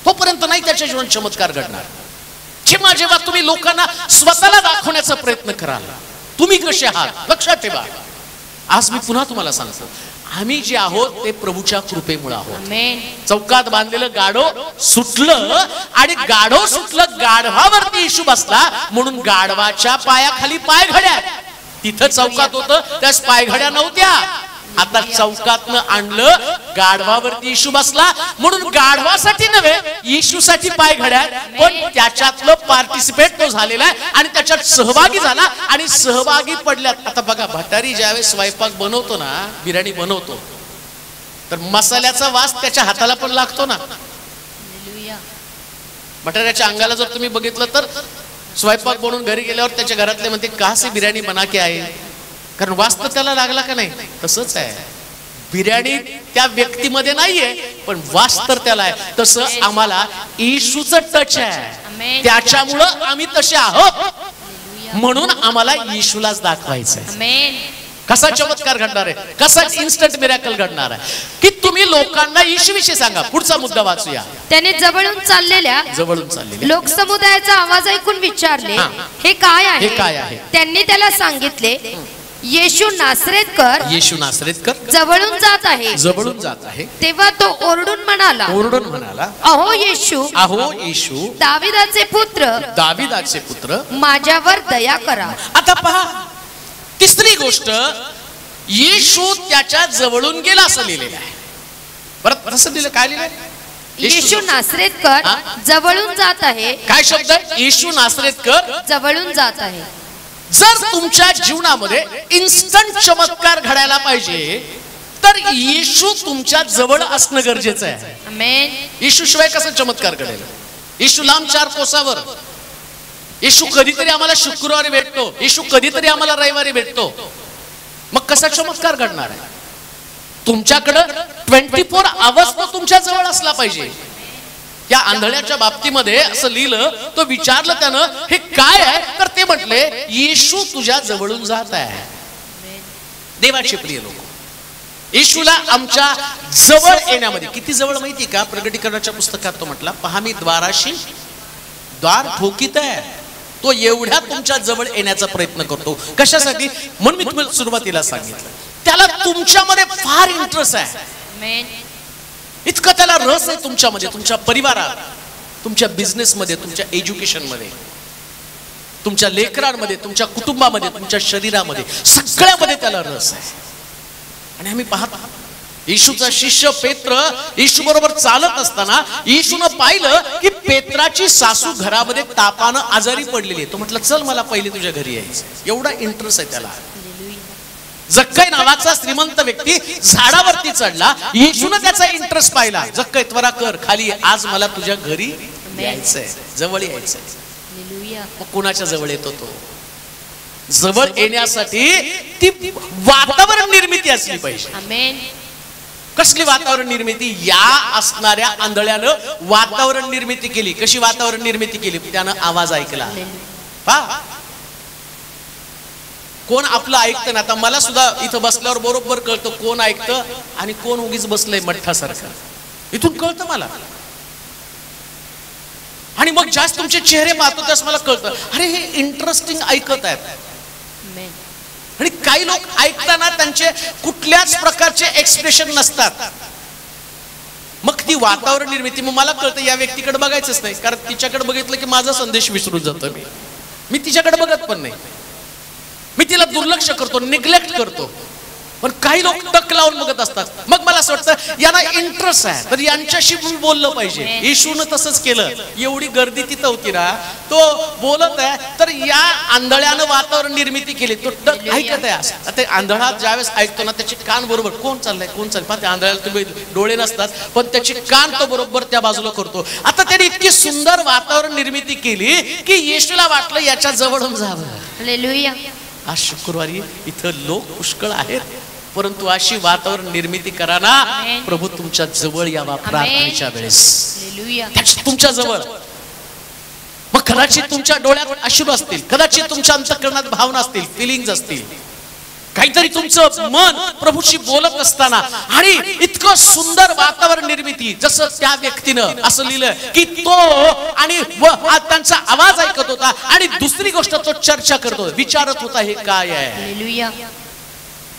तोपर्यंत नाही त्याच्या जीवनात चमत्कार घडणार. जेव्हा जेव्हा तुम्ही लोकांना स्वतःला दाखवण्याचा प्रयत्न कराल, तुम्ही कसे आहात लक्षात ठेवा. आज मी पुन्हा तुम्हाला सांगतो, आम्ही जे आहोत ते प्रभूच्या कृपेमुळे आहोत. चौकात बांधलेलं गाढव सुटलं आणि गाढव सुटलं, गाढवावरती येशू बसला म्हणून गाढवाच्या पायाखाली पाय घड्या. तिथं चौकात होतं, त्यास पायघड्या नव्हत्या. आता चौकातनं आणलं, गाढवावरती येशू बसला म्हणून गाढवासाठी नव्हे, येशूसाठी पाय घड्या. पण त्याच्यातलं पार्टिसिपेट तो झालेला आहे आणि त्याच्यात सहभागी झाला आणि सहभागी पडल्यात. आता बघा, भटारी ज्यावेळेस स्वयंपाक बनवतो ना, बिर्याणी बनवतो, तर मसाल्याचा वास त्याच्या हाताला पण लागतो ना. भटाऱ्याच्या अंगाला जर तुम्ही बघितलं तर स्वयंपाक बनवून घरी गेल्यावर त्याच्या घरातले म्हणते, कहा से बिर्याणी बना के आए, कारण वास तर त्याला लागला का नाही. तसंच आहे, बिर्याणी त्या व्यक्तीमध्ये नाहीये पण वास तर त्याला आहे. तसं आम्हाला येशूचं टच आहे, त्याच्यामुळं आम्ही तसे आहोत. म्हणून आम्हाला येशूलाच दाखवायचंय. कसा चमत्कार घडणार आहे, कसा इन्स्टंट मिरेकल घडणार आहे की तुम्ही लोकांना येशूविषयी सांगा. पुढचा मुद्दा वाचूया. त्याने जवळून चाललेल्या लोकसमुदायाचा आवाज ऐकून विचारले, हे काय आहे? हे काय आहे? त्यांनी त्याला सांगितले, येशू नासरेतकर, येशू नासरेतकर जवळून जात आहे, जवळून जात आहे. तेव्हा तो ओरडून म्हणाला, अहो येशू, अहो येशू, दाविदाचे पुत्र, दाविदाचे पुत्र, माझ्यावर दया करा. आता पहा, तिसरी गोष्ट, येशू त्याच्या जवळून गेला असं लिहिलेलं आहे. परत असं लिहिलं, काय लिहिलं? येशू नासरेतकर जवळून जात आहे. काय शब्द? येशू नासरेतकर जवळून जात आहे. जर तुमच्या जीवनामध्ये इन्स्टंट चमत्कार घडायला पाहिजे तर येशू तुमच्या जवळ असणं गरजेचं आहे. आमेन. येशू शिवाय कसा चमत्कार घडेल? येशू लांब 4 कोसावर. येशू कधीतरी आम्हाला शुक्रवारी भेटतो, येशू कधीतरी आम्हाला रविवारी भेटतो. मग कसा चमत्कार घडणार आहे? तुमच्याकडं 24 आवर्स तुमच्या जवळ असला पाहिजे. या आंधळ्याच्या बाबतीमध्ये असं लिहिलं, तो विचारलं त्यानं, हे काय आहे? तर ते म्हटले, येशू तुझ्या जवळून जात आहे. देवाचे प्रिय लोक, येशूला आमच्या जवळ येण्यामध्ये किती जवळ माहिती का? प्रगटीकरणाच्या पुस्तकात तो म्हटला, पहा मी द्वाराशी द्वार ठोकीत आहे. तो एवढ्या तुमच्या जवळ येण्याचा प्रयत्न करतो. कशासाठी? म्हणून मी तुम्हाला सुरुवातीला सांगितलं, त्याला तुमच्यामध्ये फार इंटरेस्ट आहे. इतकं त्याला रस आहे तुमच्यामध्ये, तुमच्या परिवारात, तुमच्या बिझनेसमध्ये, तुमच्या एज्युकेशनमध्ये, तुमच्या लेकरांमध्ये, तुमच्या कुटुंबामध्ये, तुमच्या शरीरामध्ये, सगळ्यामध्ये त्याला रस आहे. आणि आम्ही पाहतो येशूचा शिष्य पेत्र येशू बरोबर चालत असताना येशूनं पाहिलं की पेत्राची सासू घरामध्ये तापानं आजारी पडलेली आहे. तो म्हटलं चल मला पहिले तुझ्या घरी यायचं. एवढा इंटरेस्ट आहे त्याला. जक्कई नावाचा श्रीमंत व्यक्ती झाडावरती चढला. येशूनं त्याचा इंटरेस्ट पाहिला. जक्कई त्वरा कर खाली, आज मला तुझ्या घरी यायचंय, जवळ यायचंय. मग कुणाच्या जवळ येतो तो? जवळ येण्यासाठी ती वातावरण निर्मिती असली पाहिजे. कसली वातावरण निर्मिती? या असणाऱ्या आंधळ्यानं वातावरण निर्मिती केली. कशी वातावरण निर्मिती केली? त्यानं आवाज ऐकला. पहा कोण आपलं ऐकतं ना. आता मला सुद्धा इथं बसल्यावर बरोबर कळतं कोण ऐकतं आणि कोण उगीच बसलंय मठ्ठासारखं. इथून कळतं मला. आणि मग जास्त तुमचे चेहरे पाहतो त्यास मला कळतं अरे हे इंटरेस्टिंग ऐकत आहेत. आणि काही लोक ऐकताना त्यांचे कुठल्याच प्रकारचे एक्सप्रेशन नसतात. मग ती वातावरण निर्मिती. मग मला कळतं या व्यक्तीकडे बघायचंच नाही, कारण तिच्याकडे बघितलं की माझा संदेश विसरून जातो. मी तिच्याकडे बघत पण नाही. मी तिला दुर्लक्ष करतो, निग्लेक्ट करतो. पण काही लोक टक लावून बघत असतात. मग मला असं वाटतं यांना इंटरेस्ट आहे तर यांच्याशी मी बोललं पाहिजे. येशूनं तसंच केलं. एवढी गर्दी तिथं होती ना, तो बोलत आहे तर या आंधळ्यानं वातावरण निर्मिती केली. तो टक ऐकत आहे. आता आंधळा ज्यावेळेस ऐकतो ना त्याचे कान बरोबर कोण चाललंय कोण चाललंय. पण त्या आंधळ्याला तुम्ही डोळे नसतात पण त्याचे कान तो बरोबर त्या बाजूला करतो. आता त्याने इतकी सुंदर वातावरण निर्मिती केली की येशूला वाटलं याच्या जवळून जावं. हालेलुया. आज शुक्रवारी इथं लोक पुष्कळ आहेत, परंतु अशी वातावरण निर्मिती करा ना प्रभू तुमच्या जवळ यावा प्रार्थनेच्या वेळेस. तुमच्या जवळ. मग कदाचित तुमच्या डोळ्यात अश्रू असतील, कदाचित तुमच्या अंतःकरणात भावना असतील, फिलिंग्ज असतील, काहीतरी तुमचं मन प्रभूशी बोलत असताना आणि इतकं सुंदर वातावरण निर्मिती. जसं त्या व्यक्तीनं असं लिहिलं की तो आणि त्यांचा आवाज ऐकत होता आणि दुसरी गोष्ट तो चर्चा करतो, विचारत होता हे काय आहे.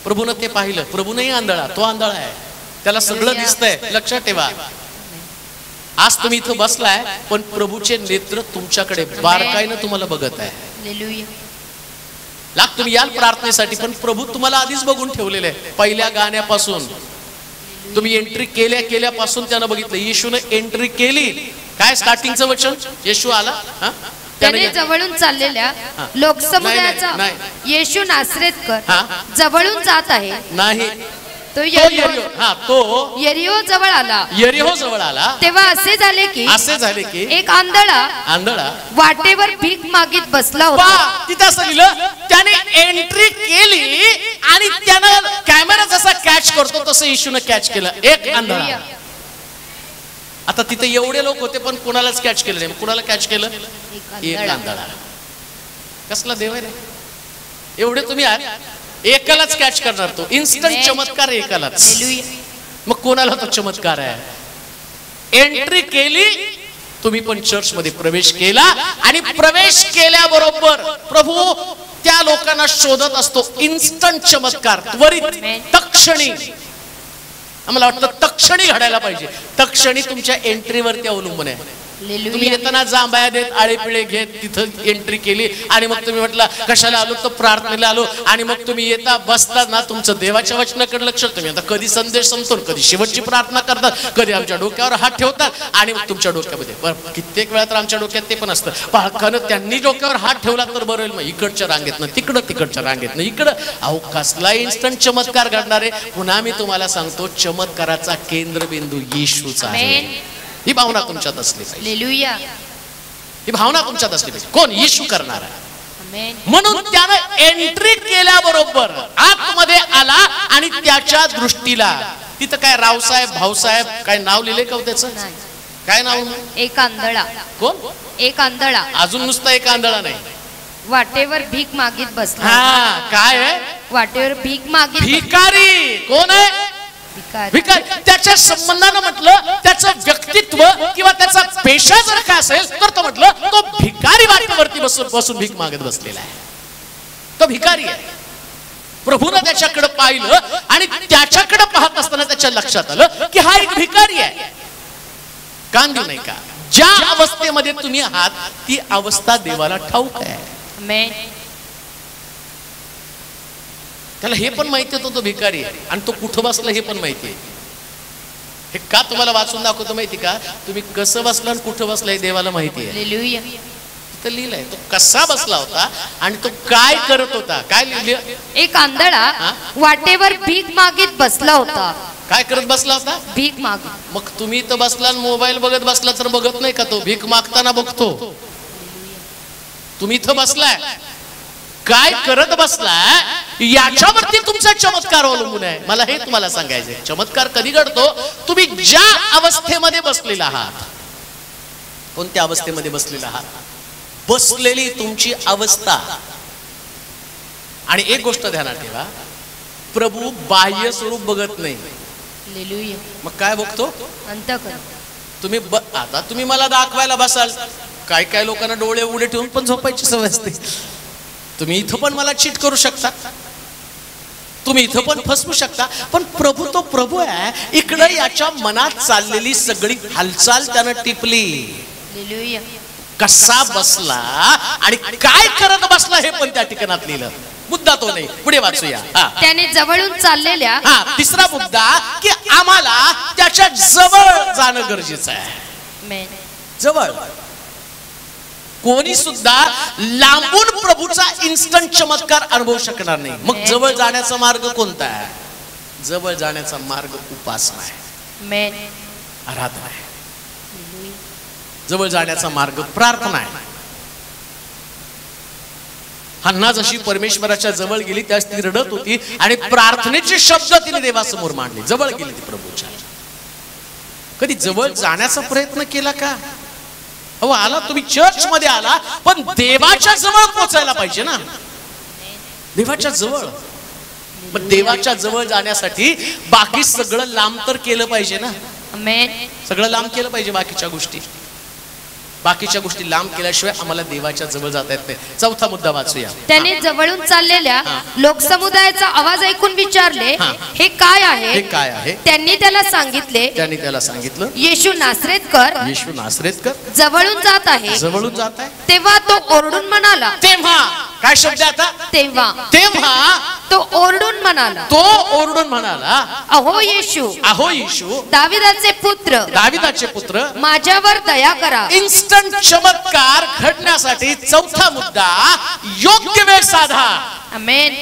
प्रभूनं ते पाहिलं. प्रभू नाही आंधळा, तो आंधळा आहे. त्याला सगळं दिसतंय. लक्षात ठेवा आज तुम्ही इथं बसलाय पण प्रभूचे नेत्र तुमच्याकडे बारकाईनं तुम्हाला बघत आहे. तुम्ही याल प्रार्थनेसाठी पण प्रभू तुम्हाला आधीच बघून ठेवलेले आहे. पहिल्या गाण्यापासून तुम्ही एंट्री केल्यापासून त्यानं बघितलं. येशूने एंट्री केली. काय स्टार्टिंगचं वचन? येशू आला. त्याने जवळून चाललेल्या लोकसमुदायाचा येशू नासरेतकर जवळून जात आहे. नाही तो यरीहो जवळ आला. तेव्हा असे झाले की एक आंधळा वाटेवर भीक मागीत बसला होता. तिथं असं लिहिलं त्याने एंट्री केली आणि त्यानं कॅमेरा जसा कॅच करतो तसं येशूने कॅच केलं. एक आंधळा. आता तिथे एवढे लोक होते पण कोणालाच कॅच केलं नाही. कुणाला कॅच केलं? एक आंधळा. कसला देव आहे रे. एवढे तुम्ही एकालाच कॅच करणार. तो इन्स्टंट चमत्कार एकालाच. मग कोणाला तो चमत्कार आहे? एंट्री केली. तुम्ही पण चर्च मध्ये प्रवेश केला आणि प्रवेश केल्याबरोबर प्रभू त्या लोकांना शोधत असतो. इन्स्टंट चमत्कार, त्वरित, तक्षणी. आम्हाला वाटतं तक्षणी घडायला पाहिजे. तक्षणी तुमच्या एंट्रीवरती अवलंबून आहे. तुम्ही येताना जांभया देत आळे पिळे घेत तिथं एंट्री केली आणि मग तुम्ही म्हटलं कशाला आलो? तर प्रार्थनेला आलो. आणि मग तुम्ही येता बसता ना तुमचं देवाच्या वचनाकडे लक्ष. तुम्ही आता कधी संदेश संपतो, कधी शेवटची प्रार्थना करतात, कधी आमच्या डोक्यावर हात ठेवतात आणि मग तुमच्या डोक्यामध्ये कित्येक वेळा तर आमच्या डोक्यात ते पण असतं पालकानं त्यांनी डोक्यावर हात ठेवला तर बरं होईल. मग इकडच्या रांगेत ना तिकडं, तिकडच्या रांगेत ना इकडं. अहो कसला इन्स्टंट चमत्कार घडणार आहे. पुन्हा मी तुम्हाला सांगतो चमत्काराचा केंद्रबिंदू येशूचा आहे. ही भावना तुमच्यात असली पाहिजे. ही भावना तुमच्यात असली पाहिजे. कोण? येशू करणार आहे. म्हणून त्यानं एंट्री केल्याबरोबर आतमध्ये आला आणि त्याच्या दृष्टीला तिथं काय रावसाहेब भाऊसाहेब काय नाव लिहिले का त्याचं? काय नाव? एक आंधळा. कोण? एक आंधळा. अजून नुसता एक आंधळा नाही. वाटेवर भीक मागीत बसला. हा काय आहे? वाटेवर भीक मागीत. भिकारी. कोण आहे? भिकारी. त्याच्या संबंधानं म्हटलं त्याचं व्यक्तित्व किंवा त्याचा पेशा जर का असेल तर तो म्हटलं तो भिकारी वाटेवरती बसून भीक मागत बसलेला आहे. तो भिकारी आहे. प्रभूनं त्याच्याकडे पाहिलं आणि त्याच्याकडे पाहत असताना त्याच्या लक्षात आलं की हा एक भिकारी आहे. कान देऊ नाही का? ज्या अवस्थेमध्ये तुम्ही आहात ती अवस्था देवाला ठाऊक आहे. त्याला हे पण माहिती होतं तो भिकारी आहे आणि तो कुठं बसला हे पण माहिती आहे. हे का तुम्हाला वाचून दाखवतो माहिती का? तुम्ही कसं बसला आणि कुठं बसलाय देवाला माहिती आहे. हालेलुया. तिथं लिहिलंय तो कसा बसला होता आणि तो काय करत होता. काय लिहिलं? एक आंधळा वाटेवर भीक मागीत बसला होता. काय करत बसला होता? भीक मागीत. मग तुम्ही इथं बसला आणि मोबाईल बघत बसला तर बघत नाही का? तो भीक मागताना बघतो. तुम्ही इथं बसलाय, काय करत बसलाय याच्यावरती तुमचा चमत्कार अवलंबून आहे. मला हे तुम्हाला सांगायचंय. चमत्कार कधी घडतो? तुम्ही ज्या अवस्थेमध्ये बसलेला आहात. कोणत्या अवस्थेमध्ये बसलेला आहात? बसलेली तुमची अवस्था. आणि एक गोष्ट ध्यानात ठेवा, प्रभू बाह्य स्वरूप बघत नाही. हालेलुया. मग काय बघतो? अंतःकरण. तुम्ही आता तुम्ही मला दाखवायला बसाल, काय काय लोकांना डोळे उघडे ठेवून पण झोपायची सवय असते. तुम्ही इथं पण मला चीट करू शकता, तुम्ही इथं पण फसवू शकता, पण प्रभू तो प्रभू आहे. इकडे याच्या मनात चाललेली सगळी हालचाल त्यानं टिपली. हालेलुया. कसा बसला आणि काय करत बसला हे पण त्या ठिकाणात लिहिलं. मुद्दा तो नाही, पुढे वाचूया. त्याने जवळून चाललेल्या. तिसरा मुद्दा की आम्हाला त्याच्या जवळ जाणं गरजेचं आहे. जवळ. कोणी सुद्धा लांबून प्रभूचा इन्स्टंट चमत्कार अनुभवू शकणार नाही. मग जवळ जाण्याचा मार्ग कोणता आहे? जवळ जाण्याचा मार्ग उपासना आहे, आराधना आहे. जवळ जाण्याचा मार्ग प्रार्थना आहे. हन्ना जशी परमेश्वराच्या जवळ गेली त्यास ती रडत होती आणि प्रार्थनेचे शब्द तिने देवासमोर मांडले. जवळ गेली ती प्रभूच्या. कधी जवळ जाण्याचा प्रयत्न केला का? अहो आला तुम्ही चर्च मध्ये आला, पण देवाच्या जवळ पोहोचायला पाहिजे ना. देवाच्या जवळ. मग देवाच्या जवळ जाण्यासाठी बाकी सगळं लांब तर केलं पाहिजे ना. सगळं लांब केलं पाहिजे. बाकीच्या गोष्टी लांब केल्याशिवाय आम्हाला देवाच्या जवळ जाता येत नाही. चौथा मुद्दा वाचूया. त्याने जवळून चाललेल्या लोकसमुदायाचा आवाज ऐकून विचारले, हे काय आहे? हे काय आहे? त्यांनी त्याला सांगितलं, येशू नासरेतकर. येशू नासरेतकर जवळून जात आहे. जवळून जात आहे. तेव्हा तो ओरडून म्हणाला. तेव्हा काय शब्द आता? तेव्हा तो ओरडून म्हणाला, अहो येशू, अहो येशू, दाविदाचे पुत्र, माझ्यावर दया करा. इन्स्टंट चमत्कार घडण्यासाठी चौथा मुद्दा, योग्य वेळ साधा. आमेन.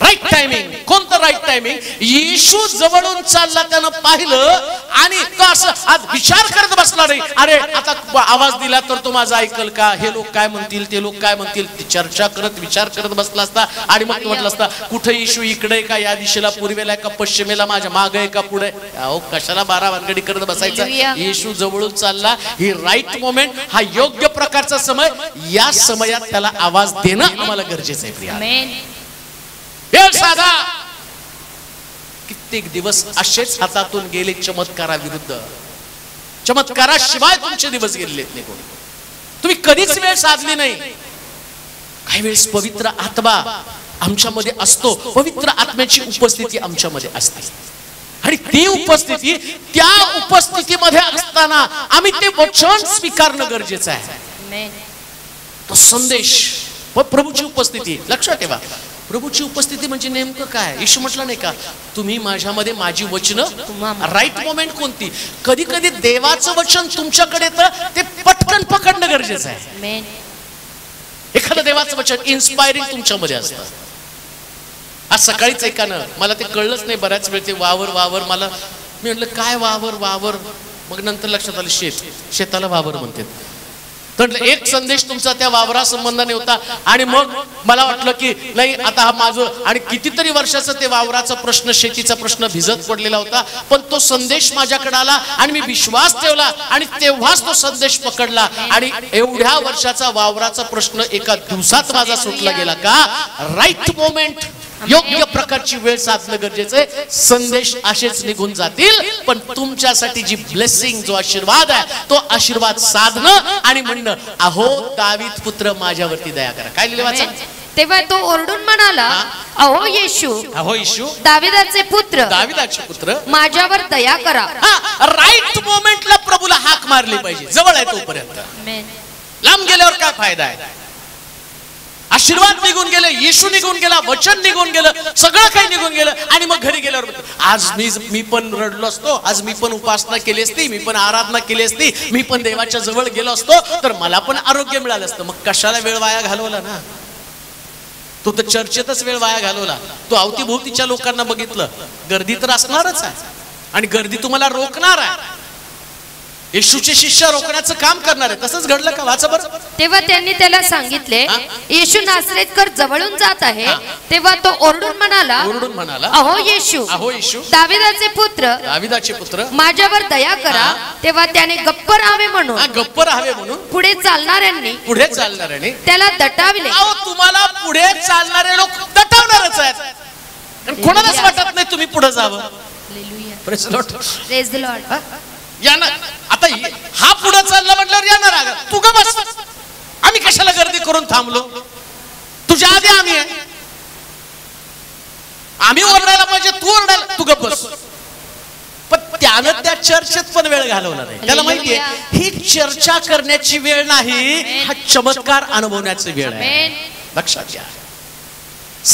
Right timing. कोणतं राईट टायमिंग? येशू जवळून चालला, त्यानं पाहिलं आणि तो असं आज विचार करत बसला नाही. अरे आता आवाज दिला तर तो माझा ऐकल का? हे लोक काय म्हणतील, ते लोक काय म्हणतील? चर्चा करत विचार करत बसला असता आणि मग म्हटलं असता, कुठे येशू? इकडे का या दिशेला, पूर्वेला का पश्चिमेला, माझ्या मागे आहे का पुढे? अहो कशाला बारा वानगडी करत बसायचा? येशू जवळून चालला. ही राईट मोमेंट, हा योग्य प्रकारचा समय. या समयात त्याला आवाज देणं आम्हाला गरजेचं आहे. प्रिया, वेळ साधा. कित्येक दिवस असेच हातातून गेले चमत्काराविरुद्ध. चमत्काराशिवाय तुमचे दिवस गेलेत नाही. कोणी तुम्ही कधीच वेळ साधली नाही. काही वेळेस पवित्र आत्मा आमच्यामध्ये असतो, पवित्र आत्म्याची उपस्थिती आमच्यामध्ये असते आणि ती उपस्थिती, त्या उपस्थितीमध्ये असताना आम्ही ते वचन स्वीकारणं गरजेचं आहे. तो संदेश, प्रभूची उपस्थिती. लक्षात ठेवा, प्रभूची उपस्थिती म्हणजे नेमकं काय? येशू म्हटलं नाही का, तुम्ही माझ्यामध्ये माझी वचनं. राईट मोमेंट कोणती? कधी कधी देवाचं वचन तुमच्याकडे तर ते पटकन पकडणं गरजेचं आहे. एखादं देवाचं वचन इन्स्पायरिंग तुमच्यामध्ये असतं. आज सकाळीच एकानं, मला ते कळलंच नाही बऱ्याच वेळ, ते वावर. मला मी म्हटलं काय वावर? मग नंतर लक्षात आलं, शेताला वावर म्हणतात. तर एक संदेश तुमचा त्या वावरा संबंधाने होता आणि मग मला वाटलं की नाही आता हा माझं, आणि कितीतरी वर्षाचा ते वावराचा प्रश्न, शेतीचा प्रश्न भिजत पडलेला होता. पण तो संदेश माझ्याकडे आला आणि मी विश्वास ठेवला आणि तेव्हाच तो संदेश पकडला आणि एवढ्या वर्षाचा वावराचा प्रश्न एका दिवसात माझा सुटला गेला. का? राईट मोमेंट, योग्य प्रकारची वेळ साधणं गरजेचं आहे. संदेश असेच निघून जातील, पण तुमच्यासाठी जी ब्लेसिंग, जो आशीर्वाद आहे, तो आशीर्वाद साधणं आणि म्हणणं, अहो दावीद पुत्र माझ्यावरती दया करा. काय लिहिलं वाचा? तेव्हा तो ओरडून म्हणाला, अहो येशू, दाविदाचे पुत्र, माझ्यावर दया करा. राईट मोमेंटला प्रभूला हाक मारली पाहिजे. जवळ आहे तोपर्यंत. लांब गेल्यावर काय फायदा आहे? आशीर्वाद निघून गेले, येशू निघून गेला, वचन निघून गेलं, सगळं काही निघून गेलं. आणि मग घरी गेल्यावर आज मी पण रडलो असतो, आज मी पण उपासना केली असती, मी पण आराधना केली असती, मी पण देवाच्या जवळ गेलो असतो तर मला पण आरोग्य मिळालं असतं. मग कशाला वेळ वाया घालवला ना? तो तर चर्चेतच वेळ वाया घालवला. तो अवतीभोवतीच्या लोकांना बघितलं, गर्दी तर असणारच आहे आणि गर्दी तुम्हाला रोखणार आहे. येशूचे शिष्य रोखण्याचं काम करणार आहे. तसंच घडलं का? वाचा बरं. तेव्हा त्यांनी त्याला सांगितले, येशू नासरेतकर जवळून जात आहे. तेव्हा तो ओरडून म्हणाला, अहो येशू, अहो येशू, दाविदाचे पुत्र, माझ्यावर दया करा. तेव्हा त्याने गप्प राहावे म्हणून पुढे चालणाऱ्यांनी त्याला दटावले. अहो तुम्हाला पुढे चालणारे लोक दटावणारच आहेत. कोणालाच वाटत नाही तुम्ही पुढे जावं. Praise the Lord. आता हा पुढे चालला म्हटल्यावर येणार आहे. तू का बस, आम्ही कशाला गर्दी करून थांबलो? तुझ्या आधी आम्ही आहे, आम्ही ओरडायला पाहिजे, तू ओरडायला, तू गप्प बस. पण त्यानं त्या चर्चेत पण वेळ घालवला नाही. त्याला माहितीये ही चर्चा करण्याची वेळ नाही, हा चमत्कार अनुभवण्याची वेळ आहे. लक्षात घ्या.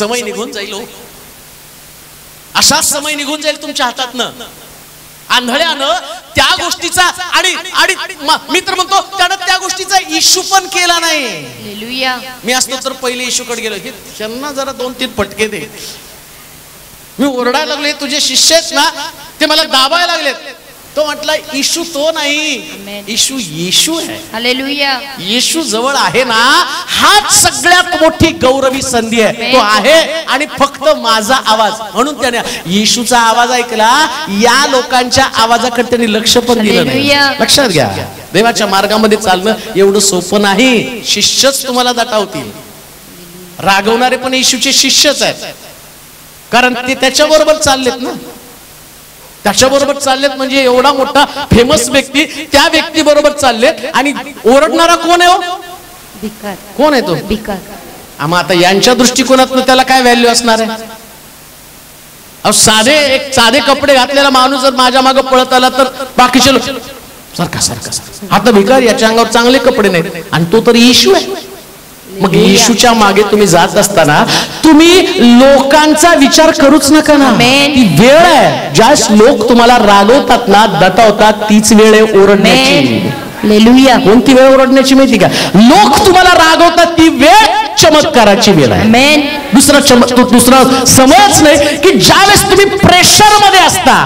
समय निघून जाईल, असाच समय निघून जाईल तुमच्या हातातनं. आंधळ्यानं त्या गोष्टीचा आणि मी तर म्हणतो त्यानं त्या गोष्टीचा इशू पण केला नाही. मी असतो तर पहिले इशूकडे गेलो, त्यांना जरा 2-3 फटके दे. मी ओरडायला लागले, तुझे शिष्य आहेत ना ते मला दाबायला लागलेत. तो म्हटला इशू तो नाही, इशू येशू आहे. हालेलुया. येशू जवळ आहे ना, हाच सगळ्यात मोठी गौरवी संधी आहे. तो आहे आणि फक्त माझा आवाज. म्हणून त्याने येशूचा आवाज ऐकला. या लोकांच्या आवाजाकडे त्यांनी लक्ष पण दिलं नाही. लक्षात घ्या, देवाच्या मार्गामध्ये चालणं एवढं सोपं नाही. शिष्यच तुम्हाला दटावतील. रागवणारे पण येशूचे शिष्यच आहेत, कारण ते त्याच्याबरोबर चाललेत ना. त्याच्याबरोबर चाललेत म्हणजे एवढा मोठा फेमस व्यक्ती त्या व्यक्ती बरोबर चाललेत. आणि ओरडणारा कोण आहे? कोण आहे तो? मग आता यांच्या दृष्टिकोनातून त्याला काय व्हॅल्यू असणार आहे? साधे कपडे घातलेला माणूस जर माझ्या मागे पळत आला तर बाकीचे लोक सारखा आता भिकार, याच्या अंगावर चांगले कपडे नाहीत आणि तो तर येशू आहे. मग येशूच्या मागे तुम्ही जात असताना तुम्ही लोकांचा विचार करूच नका ना. ती वेळ आहे, ज्यास लोक तुम्हाला रागवतात ना, दटावतात, तीच वेळ आहे ओरडण्याची. कोणती वेळ ओरडण्याची माहिती का? लोक तुम्हाला रागवतात ती वेळ चमत्काराची वेळ आहे. दुसरा समज नाही की ज्यावेळेस तुम्ही प्रेशर मध्ये असता,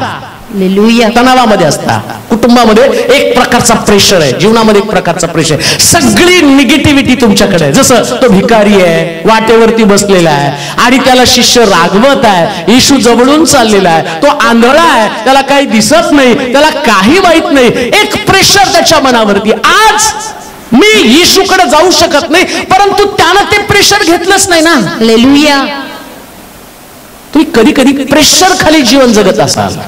तणावामध्ये असता, कुटुंबामध्ये एक प्रकारचा प्रेशर आहे, जीवनामध्ये एक प्रकारचा प्रेशर आहे, सगळी निगेटिव्हिटी तुमच्याकडे आहे. जसं तो भिकारी आहे, वाटेवरती बसलेला आहे आणि त्याला शिष्य रागवत आहे. येशू जवळून चाललेला आहे, तो आंधळा आहे, त्याला काही दिसत नाही, त्याला काही माहित नाही. एक प्रेशर त्याच्या मनावरती. आज मी येशूकडे जाऊ शकत नाही, परंतु त्यानं ते प्रेशर घेतलंच नाही ना. हालेलुया. तुम्ही कधी कधी प्रेशर खाली जीवन जगत असाल.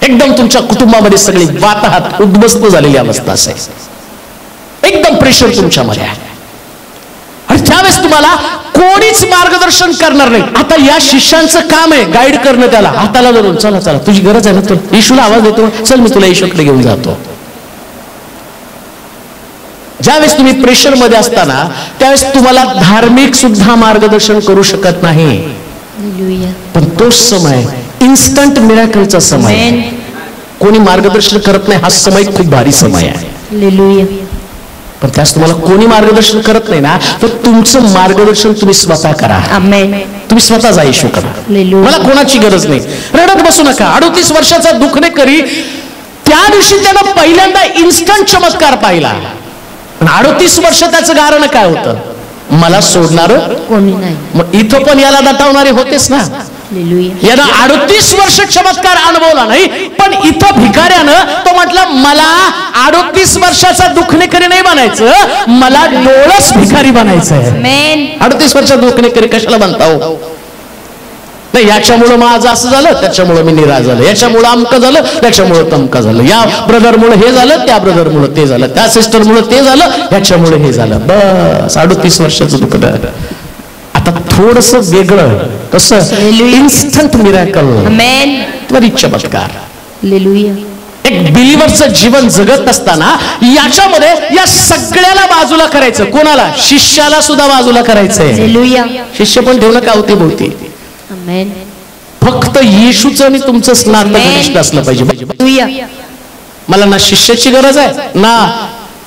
एकदम तुमच्या कुटुंबामध्ये सगळी वाताहत उद्ध्वस्त झालेली अवस्था असेल, एकदम प्रेशर तुमच्यामध्ये आहे आणि त्यावेळेस तुम्हाला कोणीच मार्गदर्शन करणार नाही. आता या शिष्यांचं काम आहे गाईड करणं, त्याला हाताला धरून चला चला तुझी गरज आहे ना, तू येशूला आवाज देतो, चल मी तुला येशूकडे घेऊन जातो. ज्यावेळेस तुम्ही प्रेशर मध्ये असताना त्यावेळेस तुम्हाला धार्मिक सुद्धा मार्गदर्शन करू शकत नाही. पण तोच समय इन्स्टंट मिराकलचा समय, कोणी मार्गदर्शन करत नाही, हा समय खूप भारी समय आहे. पण त्यास तुम्हाला कोणी मार्गदर्शन करत नाही ना, तर तुमचं मार्गदर्शन तुम्ही स्वतः करा. तुम्ही स्वतः जा येशूकडे. मला कोणाची गरज नाही. रडत बसू नका. 38 वर्षाचा दुखणेकरी त्या दिवशी त्यानं पहिल्यांदा इन्स्टंट चमत्कार पाहिला. 38 वर्ष त्याचं कारण काय होतं? मला सोडणार कोणी नाही. मग इथं पण याला दटावणारे होतेच ना. यानं 38 वर्ष चमत्कार अनुभवला नाही, पण इथं भिकाऱ्यानं तो म्हटलं मला 38 वर्षाचा दुखणेकरी नाही बनायचं, मला डोळस भिकारी बनायचंय. 38 वर्षाचा दुखणेकरी कशाला बनता हो? नाही, याच्यामुळं माझं असं झालं, त्याच्यामुळं मी निराश झालं, याच्यामुळं अमकं झालं, त्याच्यामुळं तमकं झालं, या ब्रदरमुळे हे झालं, त्या ब्रदरमुळे ते झालं, त्या सिस्टरमुळे ते झालं, याच्यामुळे हे झालं. बस 38 वर्षाचं दुखणं. आता थोडस वेगळं, कसं? इन्स्टंट मिराकल, त्वरित चमत्कार. एक बिलीव्हरचं जीवन जगत असताना याच्यामध्ये या सगळ्याला बाजूला करायचं. कोणाला? शिष्याला सुद्धा बाजूला करायचंय. शिष्य पण ठेवणं का होती भोवती. फक्त येशूचं आणि तुमचं नातं घनिष्ठ असलं पाहिजे. मला ना शिष्याची गरज आहे ना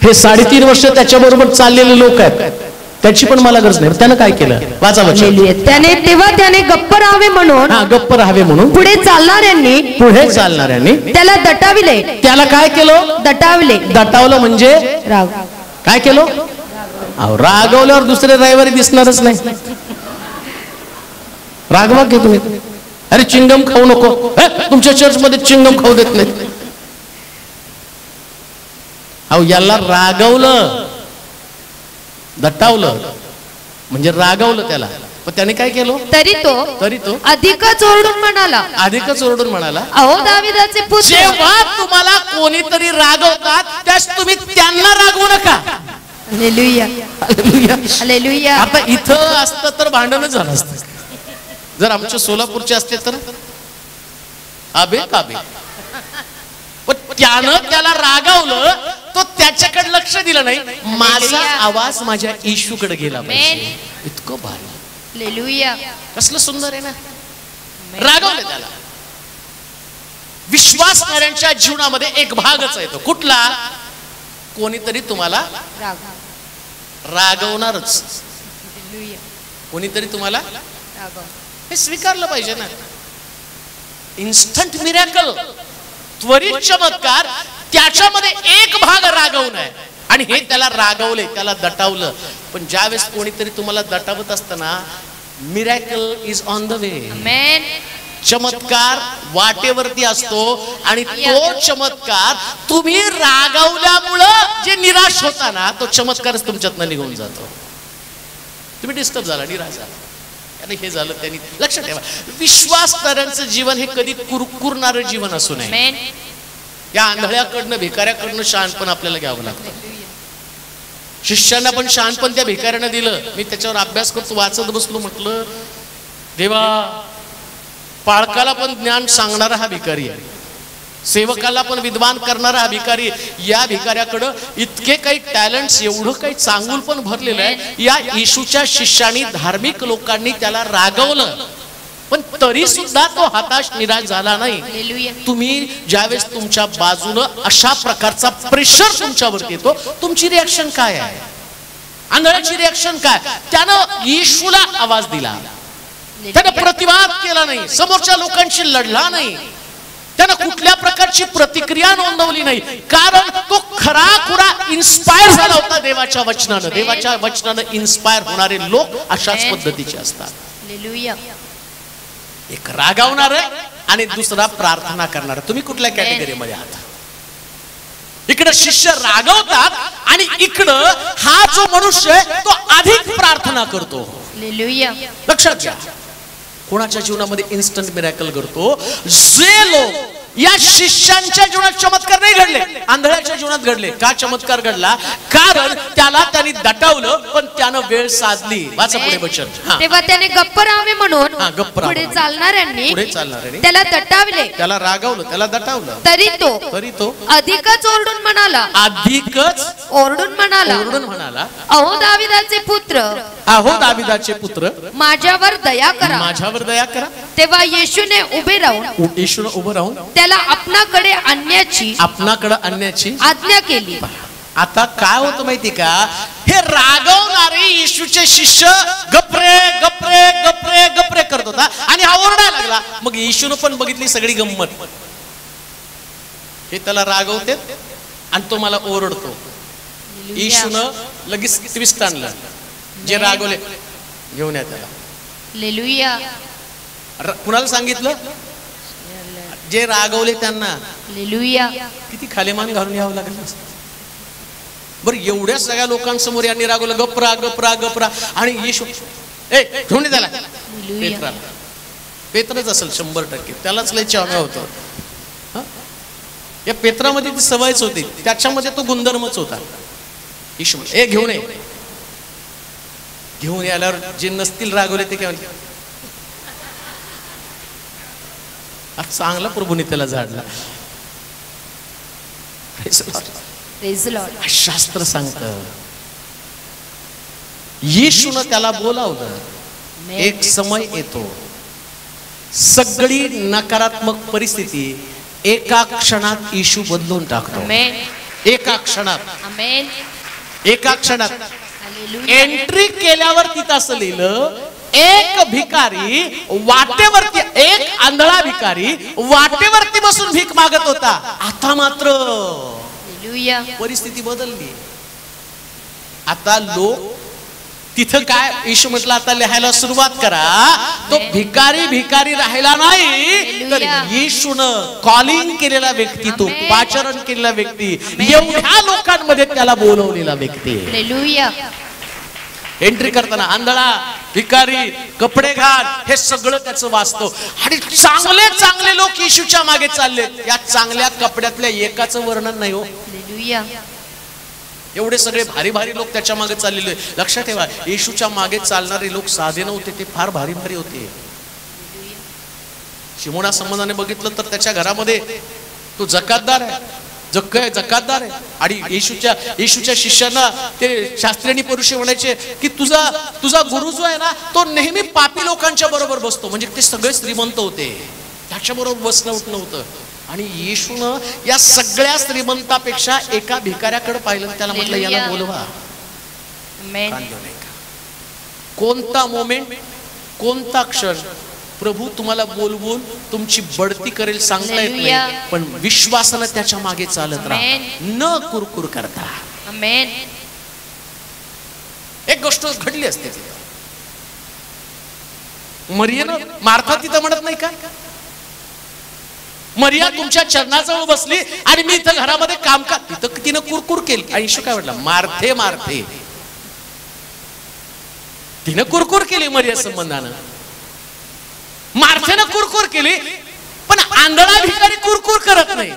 हे 3.5 वर्ष त्याच्या बरोबर चाललेले लोक आहेत त्याची पण मला गरज नाही. त्यानं काय केलं? वाचा वचन. त्याने गप्प राहावे म्हणून, गप्प राहावे म्हणून पुढे चालणाऱ्यांनी त्याला दटाविले. त्याला काय केलं? दटावले. दटावलं म्हणजे राग. काय केलं? रागवल्यावर दुसरे रविवारी दिसणारच नाही. रागवा की तुम्ही. अरे चिंगम खाऊ नको, तुमच्या चर्च मध्ये चिंगम खाऊ देत नाही. अहो याला रागवलं, दटावलं म्हणजे रागवलं त्याला. पण त्याने काय केलं? तरी तो अधिकच ओरडून म्हणाला, अहो दाविदाचे पुत्र, जेव्हा तुम्हाला कोणीतरी रागवतात त्यास तुम्ही त्यांना रागवू नका. Hallelujah, hallelujah. आता इथं असतं तर भांडणच झालं असतं. जर आमच्या सोलापूरचे असते तर आबे काबे. पण त्यानं त्याला रागवलं, तो त्याच्याकडे लक्ष दिलं नाही. माझा आवाज माझ्या येशूकडे गेला पाहिजे. इतकं भारी. हालेलुया. कसलं सुंदर आहे ना. रागवलं त्याला. विश्वासणाऱ्यांच्या जीवनामध्ये एक भागच आहे तो. कुठला? कोणीतरी तुम्हाला रागवणारच. कोणीतरी तुम्हाला हे स्वीकारलं पाहिजे ना. इन्स्टंट मिरॅकल, त्वरित चमत्कार, त्याच्यामध्ये एक भाग रागवून आहे. आणि हे त्याला रागवले, त्याला दटावलं. पण ज्यावेळेस कोणीतरी तुम्हाला दटावत असताना miracle is on the way. चमत्कार वाटेवरती असतो. आणि तो चमत्कार तुम्ही रागवल्यामुळं जे निराश होता ना, तो चमत्कारच तुमच्यातनं निघून जातो. तुम्ही डिस्टर्ब झाला, निराश झाला, हे झालं त्यांनी. लक्षात ठेवा, विश्वासणाऱ्यांचं जीवन हे कधी कुरकुरणारं जीवन असू नये. या आंधळ्याकडनं, भिकाऱ्याकडनं शहाणपण आपल्याला घ्यावं लागतं. शिष्यांना पण शहाणपण त्या भिकाऱ्यानं दिलं. मी त्याच्यावर अभ्यास करतो, वाचत बसलो. म्हटलं देवा, पाळकाला पण ज्ञान सांगणारा हा भिकारी आहे, सेवकाला पण विद्वान करणारा हा भिकारी. या भिकाऱ्याकडं इतके काही टॅलेंट्स, एवढं काही चांगुल पण भरलेलं आहे. या येशूच्या शिष्यांनी, धार्मिक लोकांनी त्याला रागवलं, पण तरी सुद्धा तो हताश, निराश झाला नाही. तुम्ही ज्यावेळेस तुमच्या बाजूनं अशा प्रकारचा प्रेशर तुमच्यावरती येतो, तुमची रिॲक्शन काय आहे? आंधळ्याची रिॲक्शन काय? त्यानं येशूला आवाज दिला, त्यानं प्रतिवाद केला नाही, समोरच्या लोकांशी लढला नाही, त्यानं कुठल्या प्रकारची प्रतिक्रिया नोंदवली नाही. कारण तो खराखुरा इन्स्पायर झाला होता देवाच्या वचनानं. देवाच्या वचनानं इन्स्पायर होणारे लोक अशाच पद्धतीचे असतात. एक रागावणार आणि दुसरा प्रार्थना करणार. तुम्ही कुठल्या कॅटेगरीमध्ये आहात? इकडे शिष्य रागवतात आणि इकडं हा जो मनुष्य आहे तो अधिक प्रार्थना करतो. लक्षात घ्या, कोणाच्या जीवनामध्ये इन्स्टंट मिरॅकल करतो? जे लोक, या शिष्यांच्या जीवनात चमत्कार नाही घडले, आंधळ्याच्या जीवनात घडले. का चमत्कार घडला? कारण त्याला त्यांनी दटावलं, पण त्यानं वेळ साधली. वाचा पुढे वचन. तेव्हा त्याने गप्प राहावे म्हणून पुढे चालणाऱ्यांनी त्याला दटावले, त्याला रागवलं, त्याला दटावलं. तरी तो अधिकच ओरडून म्हणाला, अहो दाविदाचे पुत्र, माझ्यावर दया करा. तेव्हा येशूने उभे राहून त्याला आपणाकडे आणण्याची आज्ञा केली. आता काय होतं माहिती का? हे रागवणारे येशूचे शिष्य गप्रे गप्रे गप्रे गप्रे करत होता आणि हा ओरडायला लागला. मग येशूने पण बघितली सगळी गंमत. हे त्याला रागवते आणि तो मला ओरडतो. येशूनं लगेच ट्विस्ट आणलं. जे रागवले घेऊन या त्याला. कुणाला सांगितलं? जे रागवले त्यांना. किती खालेमान घालून यावं लागलं. बरं, एवढ्या सगळ्या लोकांसमोर यांनी रागवलं, गपरा गपरा गपरा. आणि येशू घेऊन त्याला. पेत्रच असेल 100%, त्यालाच लय चाव्या होतं. या पेत्रामध्ये ती सवयच होती, त्याच्यामध्ये तो गुणधर्मच होता. येशू घेऊन ये. घेऊन याल्यावर जे नसतील रागवले ते काय म्हणते, चांगला प्रभूने त्याला झाडला. Praise Lord. शास्त्र सांगतं येशूनं त्याला बोलावलं. एक समय येतो सगळी नकारात्मक परिस्थिती एका क्षणात येशू बदलून टाकतो. एका क्षणात, एका क्षणात. एंट्री केल्यावर तिथं असं लिहिलं, एक भिकारी वाटेवरती, एक आंधळा भिकारी वाटेवरती बसून भीक मागत होता. आता मात्र परिस्थिती बदलली. आता लोक तिथं काय येशू म्हटलं, आता लिहायला सुरुवात करा. तो भिकारी राहिला नाही, तर येशूनं कॉलिंग केलेला व्यक्ती, तो पाचारण केलेला व्यक्ती, एवढ्या लोकांमध्ये त्याला बोलवलेला व्यक्ती. एंट्री करताना आंधळा, भिकारी, कपडे घाण, हे सगळं त्याचं वास्तव. आणि चांगले चांगले लोक येशूच्या मागे चालले. या चांगल्या कपड्यातल्या एकाचं वर्णन नाही हो. एवढे सगळे भारी भारी लोक त्याच्या मागे चाललेले. लक्षात ठेवा, येशूच्या मागे चालणारे लोक साधे नव्हते, ते फार भारी भारी होते. शिमोना संबंधाने बघितलं तर त्याच्या घरामध्ये तो जकातदार आहे, जकातदार आहे. आणि येशूच्या शिष्यांना ते शास्त्रीय पुरुषे म्हणायचे की तुझा गुरु जो आहे ना, तो नेहमी पापी लोकांच्या बरोबर बसतो. म्हणजे ते सगळे श्रीमंत होते, त्याच्या बरोबर बसणं उठणं होतं. आणि येशूनं या सगळ्या श्रीमंतापेक्षा एका भिकाऱ्याकडे पाहिलं, त्याला म्हटलं याला बोलवा. कोणता मोमेंट, कोणता क्षण प्रभू तुम्हाला बोलवून तुमची बढती करेल सांगता येत नाही, पण विश्वासानं त्याच्या मागे चालत राहा, न कुरकुर करता. एक गोष्ट घडली असते, मरियेनं मार्था तिथं म्हणत नाही का, मरिया तुमच्या चरणाजवळ बसली आणि मी इथं घरामध्ये काम का, तिथं तिनं कुरकुर केली. आणि येशू काय म्हटलं, मार्थे मार्थे. तिनं कुरकुर केली मरिया संबंधानं, मार्थेनं कुरकुर केली, पण आंधळा भिकारी कुरकुर करत नाही.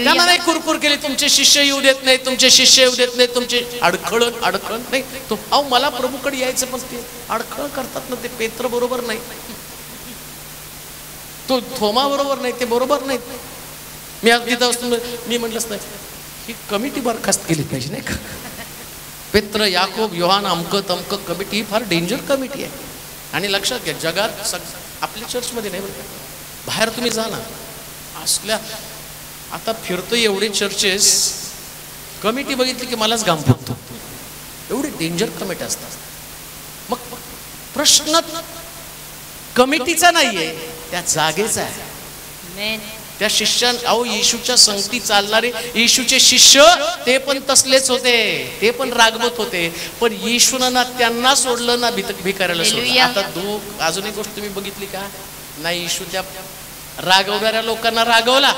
त्याला नाही कुरकुर केली, तुमचे शिष्य येऊ देत नाही, तुमचे शिष्य येऊ देत नाही, तुमचे अडखळ नाही. अहो मला प्रभूकडे यायचं, पण ते अडखळ करतात ना, ते पेत्र बरोबर नाही, तो थोमा बरोबर नाही, ते बरोबर नाही. मी आज तिथं असतो, मी म्हटलंच नाही, ही कमिटी बरखास्त केली पाहिजे नाही का. पेत्र, याकोब, योहान, अमकं तमकं कमिटी ही फार डेंजर कमिटी आहे. आणि लक्षात घ्या, जगात आपल्या चर्चमध्ये नाही बरं, बाहेर तुम्ही जा ना, असल्या आता फिरतोय एवढे चर्चेस, कमिटी बघितली की मलाच घाम फुटतो. एवढे डेंजर कमिटी असतात. मग प्रश्न कमिटीचा नाहीये, त्या जागेचा आहे. त्या शिष्यां येशूच्या संगती चालणारे येशूचे शिष्य ते पण तसलेच होते, ते पण रागवत होते, पण येशूनं ना त्यांना सोडलं ना भिकाऱ्याला सोडलं. आता अजून एक गोष्ट तुम्ही बघितली का, ना येशू त्या रागवणाऱ्या लोकांना रागवला,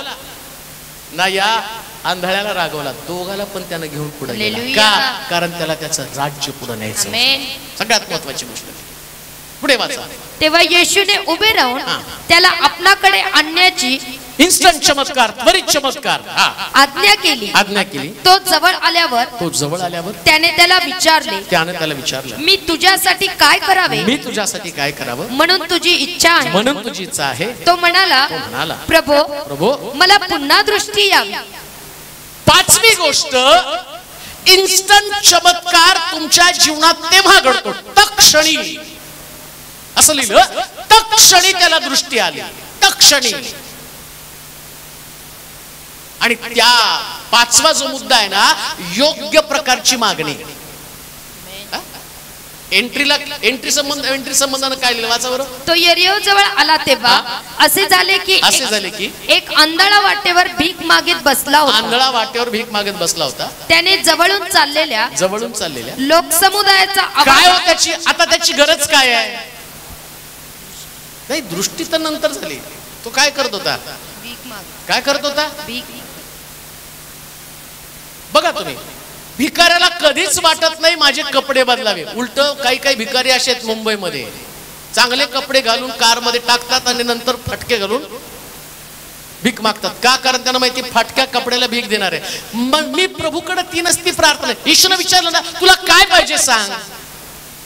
ना या आंधळ्याला रागवला. दोघाला पण त्यानं घेऊन पुढे गेला. का? कारण त्याला त्याचं राज्य पुढे न्यायचं. सगळ्यात महत्वाची गोष्ट. पुढे वाचा. तेव्हा येशूने उभे राहून त्याला आपल्याकडे आणण्याची इन्स्टंट चमत्कार, त्वरित चमत्कार आज्ञा केली. तो जवळ आल्यावर त्याने त्याला विचारले, मी तुझ्यासाठी काय करावे, म्हणून तुझी इच्छा आहे. तो म्हणाला, प्रभो मला पुन्हा दृष्टी यावी. पाचवी गोष्ट, इन्स्टंट चमत्कार तुमच्या जीवनात तेव्हा घडतो तत्क्षणी. असं लिहिलं, तत्क्षणी त्याला दृष्टी आली, तत्क्षणी. आणि त्या पाचवा जो मुद्दा आहे ना, योग्य प्रकारची मागणी. एंट्री संबंधानं काय लिहिलं वाचा बरं. तो यरीहो जवळ आला तेव्हा असे झाले की एक आंधळा वाटेवर भीक मागत बसला होता. त्याने जवळून चाललेल्या लोकसमुदायाचा काय त्याची आता त्याची गरज काय आहे. नाही, दृष्टी तर नंतर झाली. तो काय करत होता, बघा तुम्ही, भिकाऱ्याला कधीच वाटत नाही माझे कपडे बदलावे. उलट काही भिकारी असे आहेत मुंबईमध्ये, चांगले कपडे घालून कार मध्ये टाकतात आणि नंतर फटके घालून भीक मागतात. का? कारण त्यांना माहिती फाटक्या कपड्याला भीक देणार आहे. मग मी प्रभूकडे ती नसती प्रार्थना. ईश्वरने विचारलं ना, तुला काय पाहिजे सांग.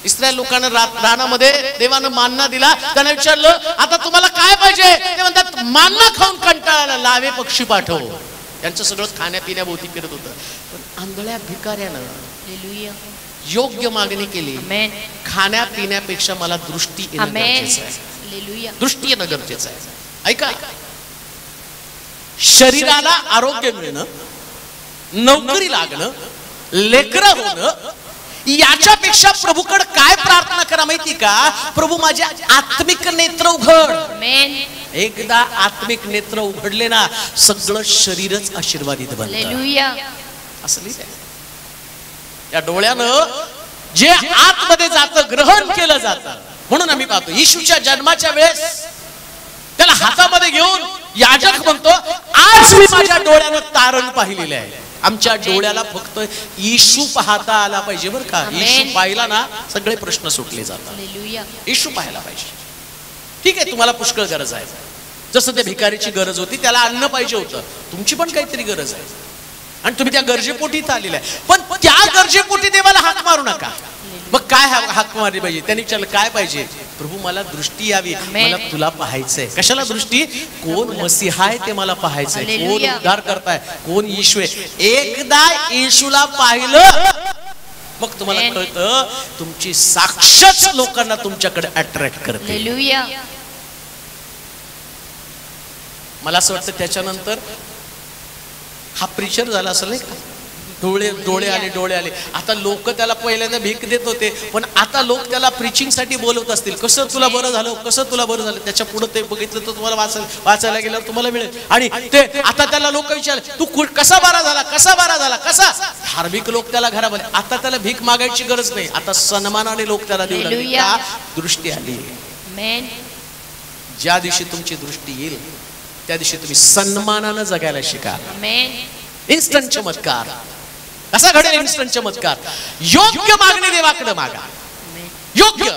इस्रायल लोकांना रानामध्ये देवानं मान्ना दिला, त्यांना विचारलं आता तुम्हाला काय पाहिजे. ते म्हणतात मान्ना खाऊन कंटाळाला, लावे पक्षी पाठव. त्यांचं सगळं खाण्यापिण्याभोवती फिरत होतं. पण आंधळ्या भिकाऱ्यानं योग्य मागणी केली. खाण्यापिण्यापेक्षा मला दृष्टी येणं गरजेचं आहे. दृष्टी येणं गरजेचं आहे. ऐका, शरीराला आरोग्य मिळणं, नोकरी लागणं, लेकरं होणं, याच्यापेक्षा प्रभूकडे काय प्रार्थना करा माहिती का? प्रभू माझ्या आत्मिक नेत्र उघड. एकदा आत्मिक नेत्र उघडले ना, सगळं शरीरच आशीर्वादित बनतं. असं लिहिलंय. त्या डोळ्यानं जे आतमध्ये जातं ग्रहण केलं जातं. म्हणून आम्ही पाहतो येशूच्या जन्माच्या वेळेस त्याला हातामध्ये घेऊन याजक म्हणतो, आज मी माझ्या डोळ्यानं तारण पाहिलेलं आहे. आमच्या डोळ्याला फक्त येशू पाहता आला पाहिजे बरं का. येशू पाहिला ना, सगळे प्रश्न सुटले जातात. येशू पाहायला पाहिजे. ठीक आहे, तुम्हाला पुष्कळ गरज आहे. जसं त्या भिकारीची गरज होती, त्याला अन्न पाहिजे होतं. तुमची पण काहीतरी गरज आहे आणि तुम्ही त्या गरजेपोटी इथं आलेला आहे. पण त्या गरजेपोटी देवाला हाक मारू नका. मग काय हाक मारली पाहिजे? त्यांनी विचारलं काय पाहिजे? प्रभू मला दृष्टी यावी, मला तुला पाहायचंय. कशाला दृष्टी? कोण मसीहा आहे ते मला पाहायचंय, कोण उद्धार करताय, कोण येशू आहे. एकदा येशूला पाहिलं मग तुम्हाला कळतं, तुमची साक्षच लोकांना तुमच्याकडे अट्रॅक्ट करते. मला असं वाटतं त्याच्यानंतर हा प्रीचर झाला असेल नाही का. डोळे आले. आता लोक त्याला पहिल्यांदा भीक देत होते, पण आता लोक त्याला प्रीचिंग साठी बोलवत असतील. कसं तुला बरं झालं. त्याच्या पुढे ते बघितलं तर तुम्हाला वाचायला गेल्यावर तुम्हाला मिळेल. आणि ते आता त्याला लोक विचारले, तू कसा बरा झाला. धार्मिक लोक त्याला घरामध्ये. आता त्याला भीक मागायची गरज नाही. आता सन्मानाने लोक त्याला देऊ लागले. दृष्टी आली. ज्या दिवशी तुमची दृष्टी येईल त्या दिवशी तुम्ही सन्मानानं जगायला शिका. इन्स्टंट चमत्कार कसा घडेल? इन्स्टंट चमत्कार. योग्य मागणी देवाकडे मागा. योग्य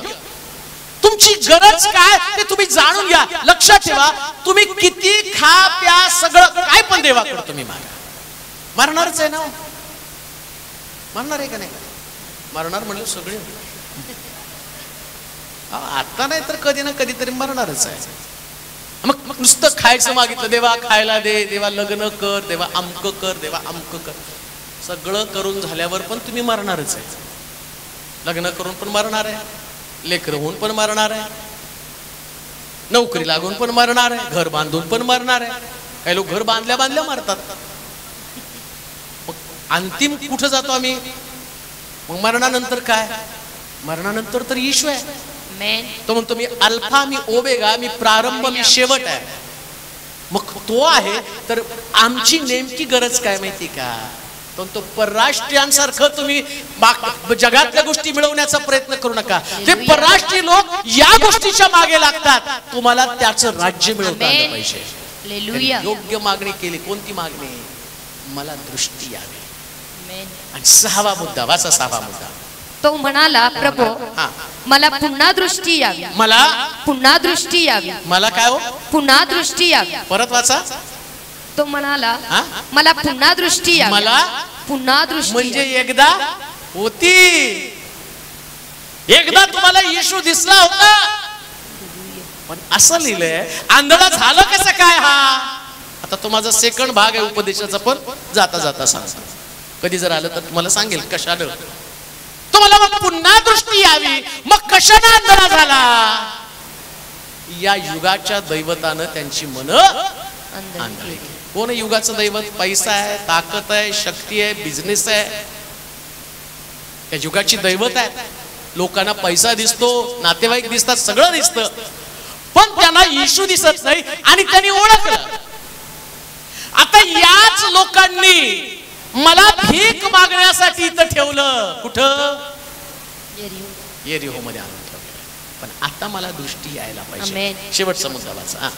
तुमची गरज काय ते तुम्ही जाणून घ्या. लक्षात ठेवा, तुम्ही किती खा प्या सगळं काय पण देवाकडे तुम्ही मागा. मरणारच आहे ना. मरणार आहे का नाही? मरणार म्हणलं सगळे. आता नाही तर कधी ना कधीतरी मरणारच आहे. मग नुसतं खायचं मागितलं, देवा खायला दे, देवा लग्न कर, देवा अमक कर. सगळं करून झाल्यावर पण तुम्ही मरणारच आहे. लग्न करून पण मरणार आहे, लेकरं होऊन पण मरणार आहे, नोकरी लागून पण मरणार आहे, घर बांधून पण मरणार आहे. काही लोक घर बांधल्या मरतात. मग अंतिम कुठं जातो आम्ही? मग मरणानंतर काय? मरणानंतर तर येशू आहे. तो म्हणतो मी अल्फा, मी ओमेगा, मी प्रारंभ, मी शेवट आहे. मग तो आहे तर आमची नेमकी गरज काय माहिती का? तो परराष्ट्रीयांसारखं तुम्ही जगातल्या गोष्टी मिळवण्याचा प्रयत्न करू नका. ते परराष्ट्रीय लोक या गोष्टीच्या मागे लागतात. तुम्हाला त्याचं राज्य मिळवता आलं पाहिजे. योग्य मागणी केली. कोणती मागणी? मला दृष्टी यावी. आणि 6वा मुद्दा वाचा. 6वा मुद्दा तो म्हणाला, प्रभू मला पुन्हा दृष्टी यावी. मला पुन्हा दृष्टी यावी. मला काय हो? पुन्हा दृष्टी यावी. परत वाचा. तो म्हणाला, मला पुन्हा दृष्टी यावी. मला पुन्हा दृष्टी म्हणजे एकदा होती. एकदा तुम्हाला येशू दिसला होता, पण असं लिहिलंय आंधळा झालं कसं काय? हा आता तो माझा सेकंड भाग आहे उपदेशाचा, पण जाता सांग. कधी जर आलं तर तुम्हाला सांगेल कशानं. तुम्हाला मग पुन्हा दृष्टी यावी. मग कशाने आंधळा झाला? या युगाच्या दैवतानं त्यांची मन आंधळी. कोण युगाचं दैवत? पैसा आहे, ताकद आहे, शक्ती आहे, बिझनेस आहे. त्या युगाची दैवत आहे. लोकांना पैसा दिसतो, नातेवाईक दिसतात, सगळं दिसतं, पण त्यांना येशू दिसत नाही. आणि त्यांनी ओळखलं. आता याच लोकांनी मला भीक मागण्यासाठी इथं ठेवलं. कुठं? येरिहो मध्ये आणून ठेवलं. पण आता मला दृष्टी यायला पाहिजे. शेवटचा मुद्दा वाचा.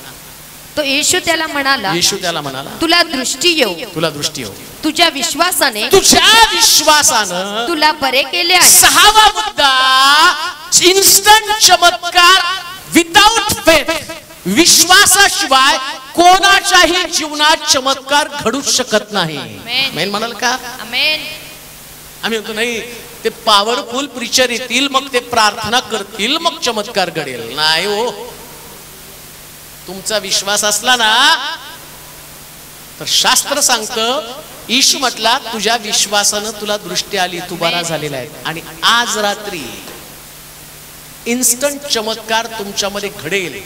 तो येशू त्याला म्हणाला, तुला दृष्टी येऊ. तुझ्या विश्वासाने तुला बरे केले आहे. 6वा मुद्दा इन्स्टंट चमत्कार. विदाउट फेथ, विश्वासाशिवाय कोणाच्याही जीवनात चमत्कार घडू शकत नाही. आमेन म्हणाल का? आमेन. आम्ही म्हणतो नाही, ते पॉवरफुल प्रीचर येतील, मग ते प्रार्थना करतील, मग चमत्कार घडेल. नाही हो. तुमचा विश्वास असला ना तर शास्त्र सांगतं, ईश म्हटला तुझ्या विश्वासानं तुला दृष्टी आली, तू बरा झालेला आहे. आणि आज रात्री इन्स्टंट चमत्कार तुमच्यामध्ये घडेल.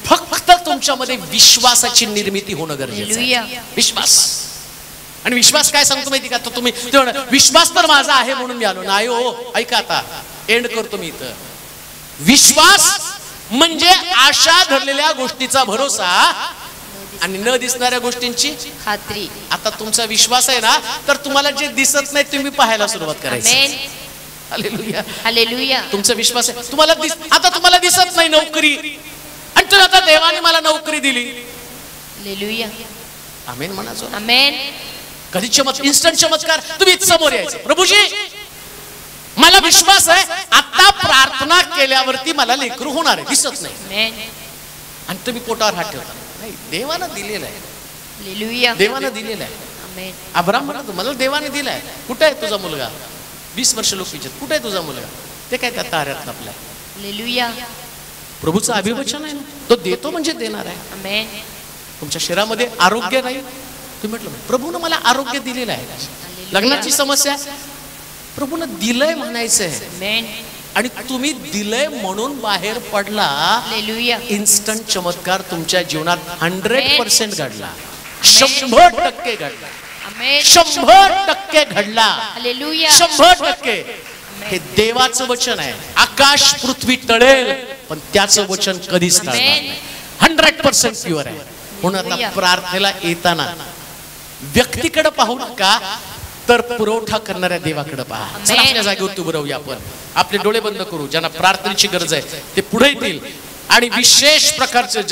फक्त तुमच्यामध्ये विश्वासाची निर्मिती होणं गरजेचं आहे. विश्वास. आणि विश्वास काय सांगतो माहिती का? तर तुम्ही विश्वास तर माझा आहे म्हणून मी आलो. नाही हो, ऐका आता एंड करतो मी इथं. विश्वास म्हणजे आशा धरलेल्या गोष्टीचा भरोसा आणि न दिसणाऱ्या गोष्टींची खात्री. आता तुमचा विश्वास आहे ना, तर तुम्हाला जे दिसत नाही तुम्ही पाहायला सुरुवात करायची. Hallelujah, hallelujah. तुमचा विश्वास आहे. आता तुम्हाला दिसत नाही नोकरी, आणि तर आता देवाने मला नोकरी दिली. हालेलुया, आमेन म्हणायचो. आमेन. कधी इन्स्टंट चमत्कार. तुम्ही समोर यायचं, प्रभूजी मला विश्वास आहे, आता प्रार्थना केल्यावरती मला लेकरू होणार आहे. दिसत नाही आणि तुम्ही पोटावर हात ठेवता. नाही, देवानं दिलेलं आहे. हालेलुया, देवानं दिलेलं आहे. आमेन. अब्राम म्हणतो मला देवाने दिलाय. कुठे आहे तुझा मुलगा? 20 वर्ष लोक विचारत कुठे आहे तुझा मुलगा? ते काय त्या ताऱ्यात आपल्या. हालेलुया. प्रभूचं अभिवचन आहे ना, तो देतो म्हणजे देणार आहे. आमेन. तुमच्या शरीरामध्ये आरोग्य नाही, तुम्ही म्हटलं प्रभूनं मला आरोग्य दिलेलं आहे. लग्नाची समस्या, प्रभूनं दिलंय म्हणायचंय. आणि तुम्ही दिलंय म्हणून बाहेर पडला. हालेलुया. इन्स्टंट चमत्कार तुमच्या जीवनात 100% घडला. 100% घडला. 100% घडला. हालेलुया. 100%. हे देवाचं वचन आहे. आकाश पृथ्वी टळेल पण त्याचं वचन कधीच टळणार नाही. 100% प्युअर आहे. म्हणून आता प्रार्थनेला येताना व्यक्तीकडे पाहू नका, तर पुरवठा करणाऱ्या देवाकडे पहा. चला आपल्या जागेवरती उभं राहूया आपण. आपले डोळे बंद करू. ज्यांना प्रार्थनेची गरज आहे ते पुढे येतील आणि विशेष प्रकारचे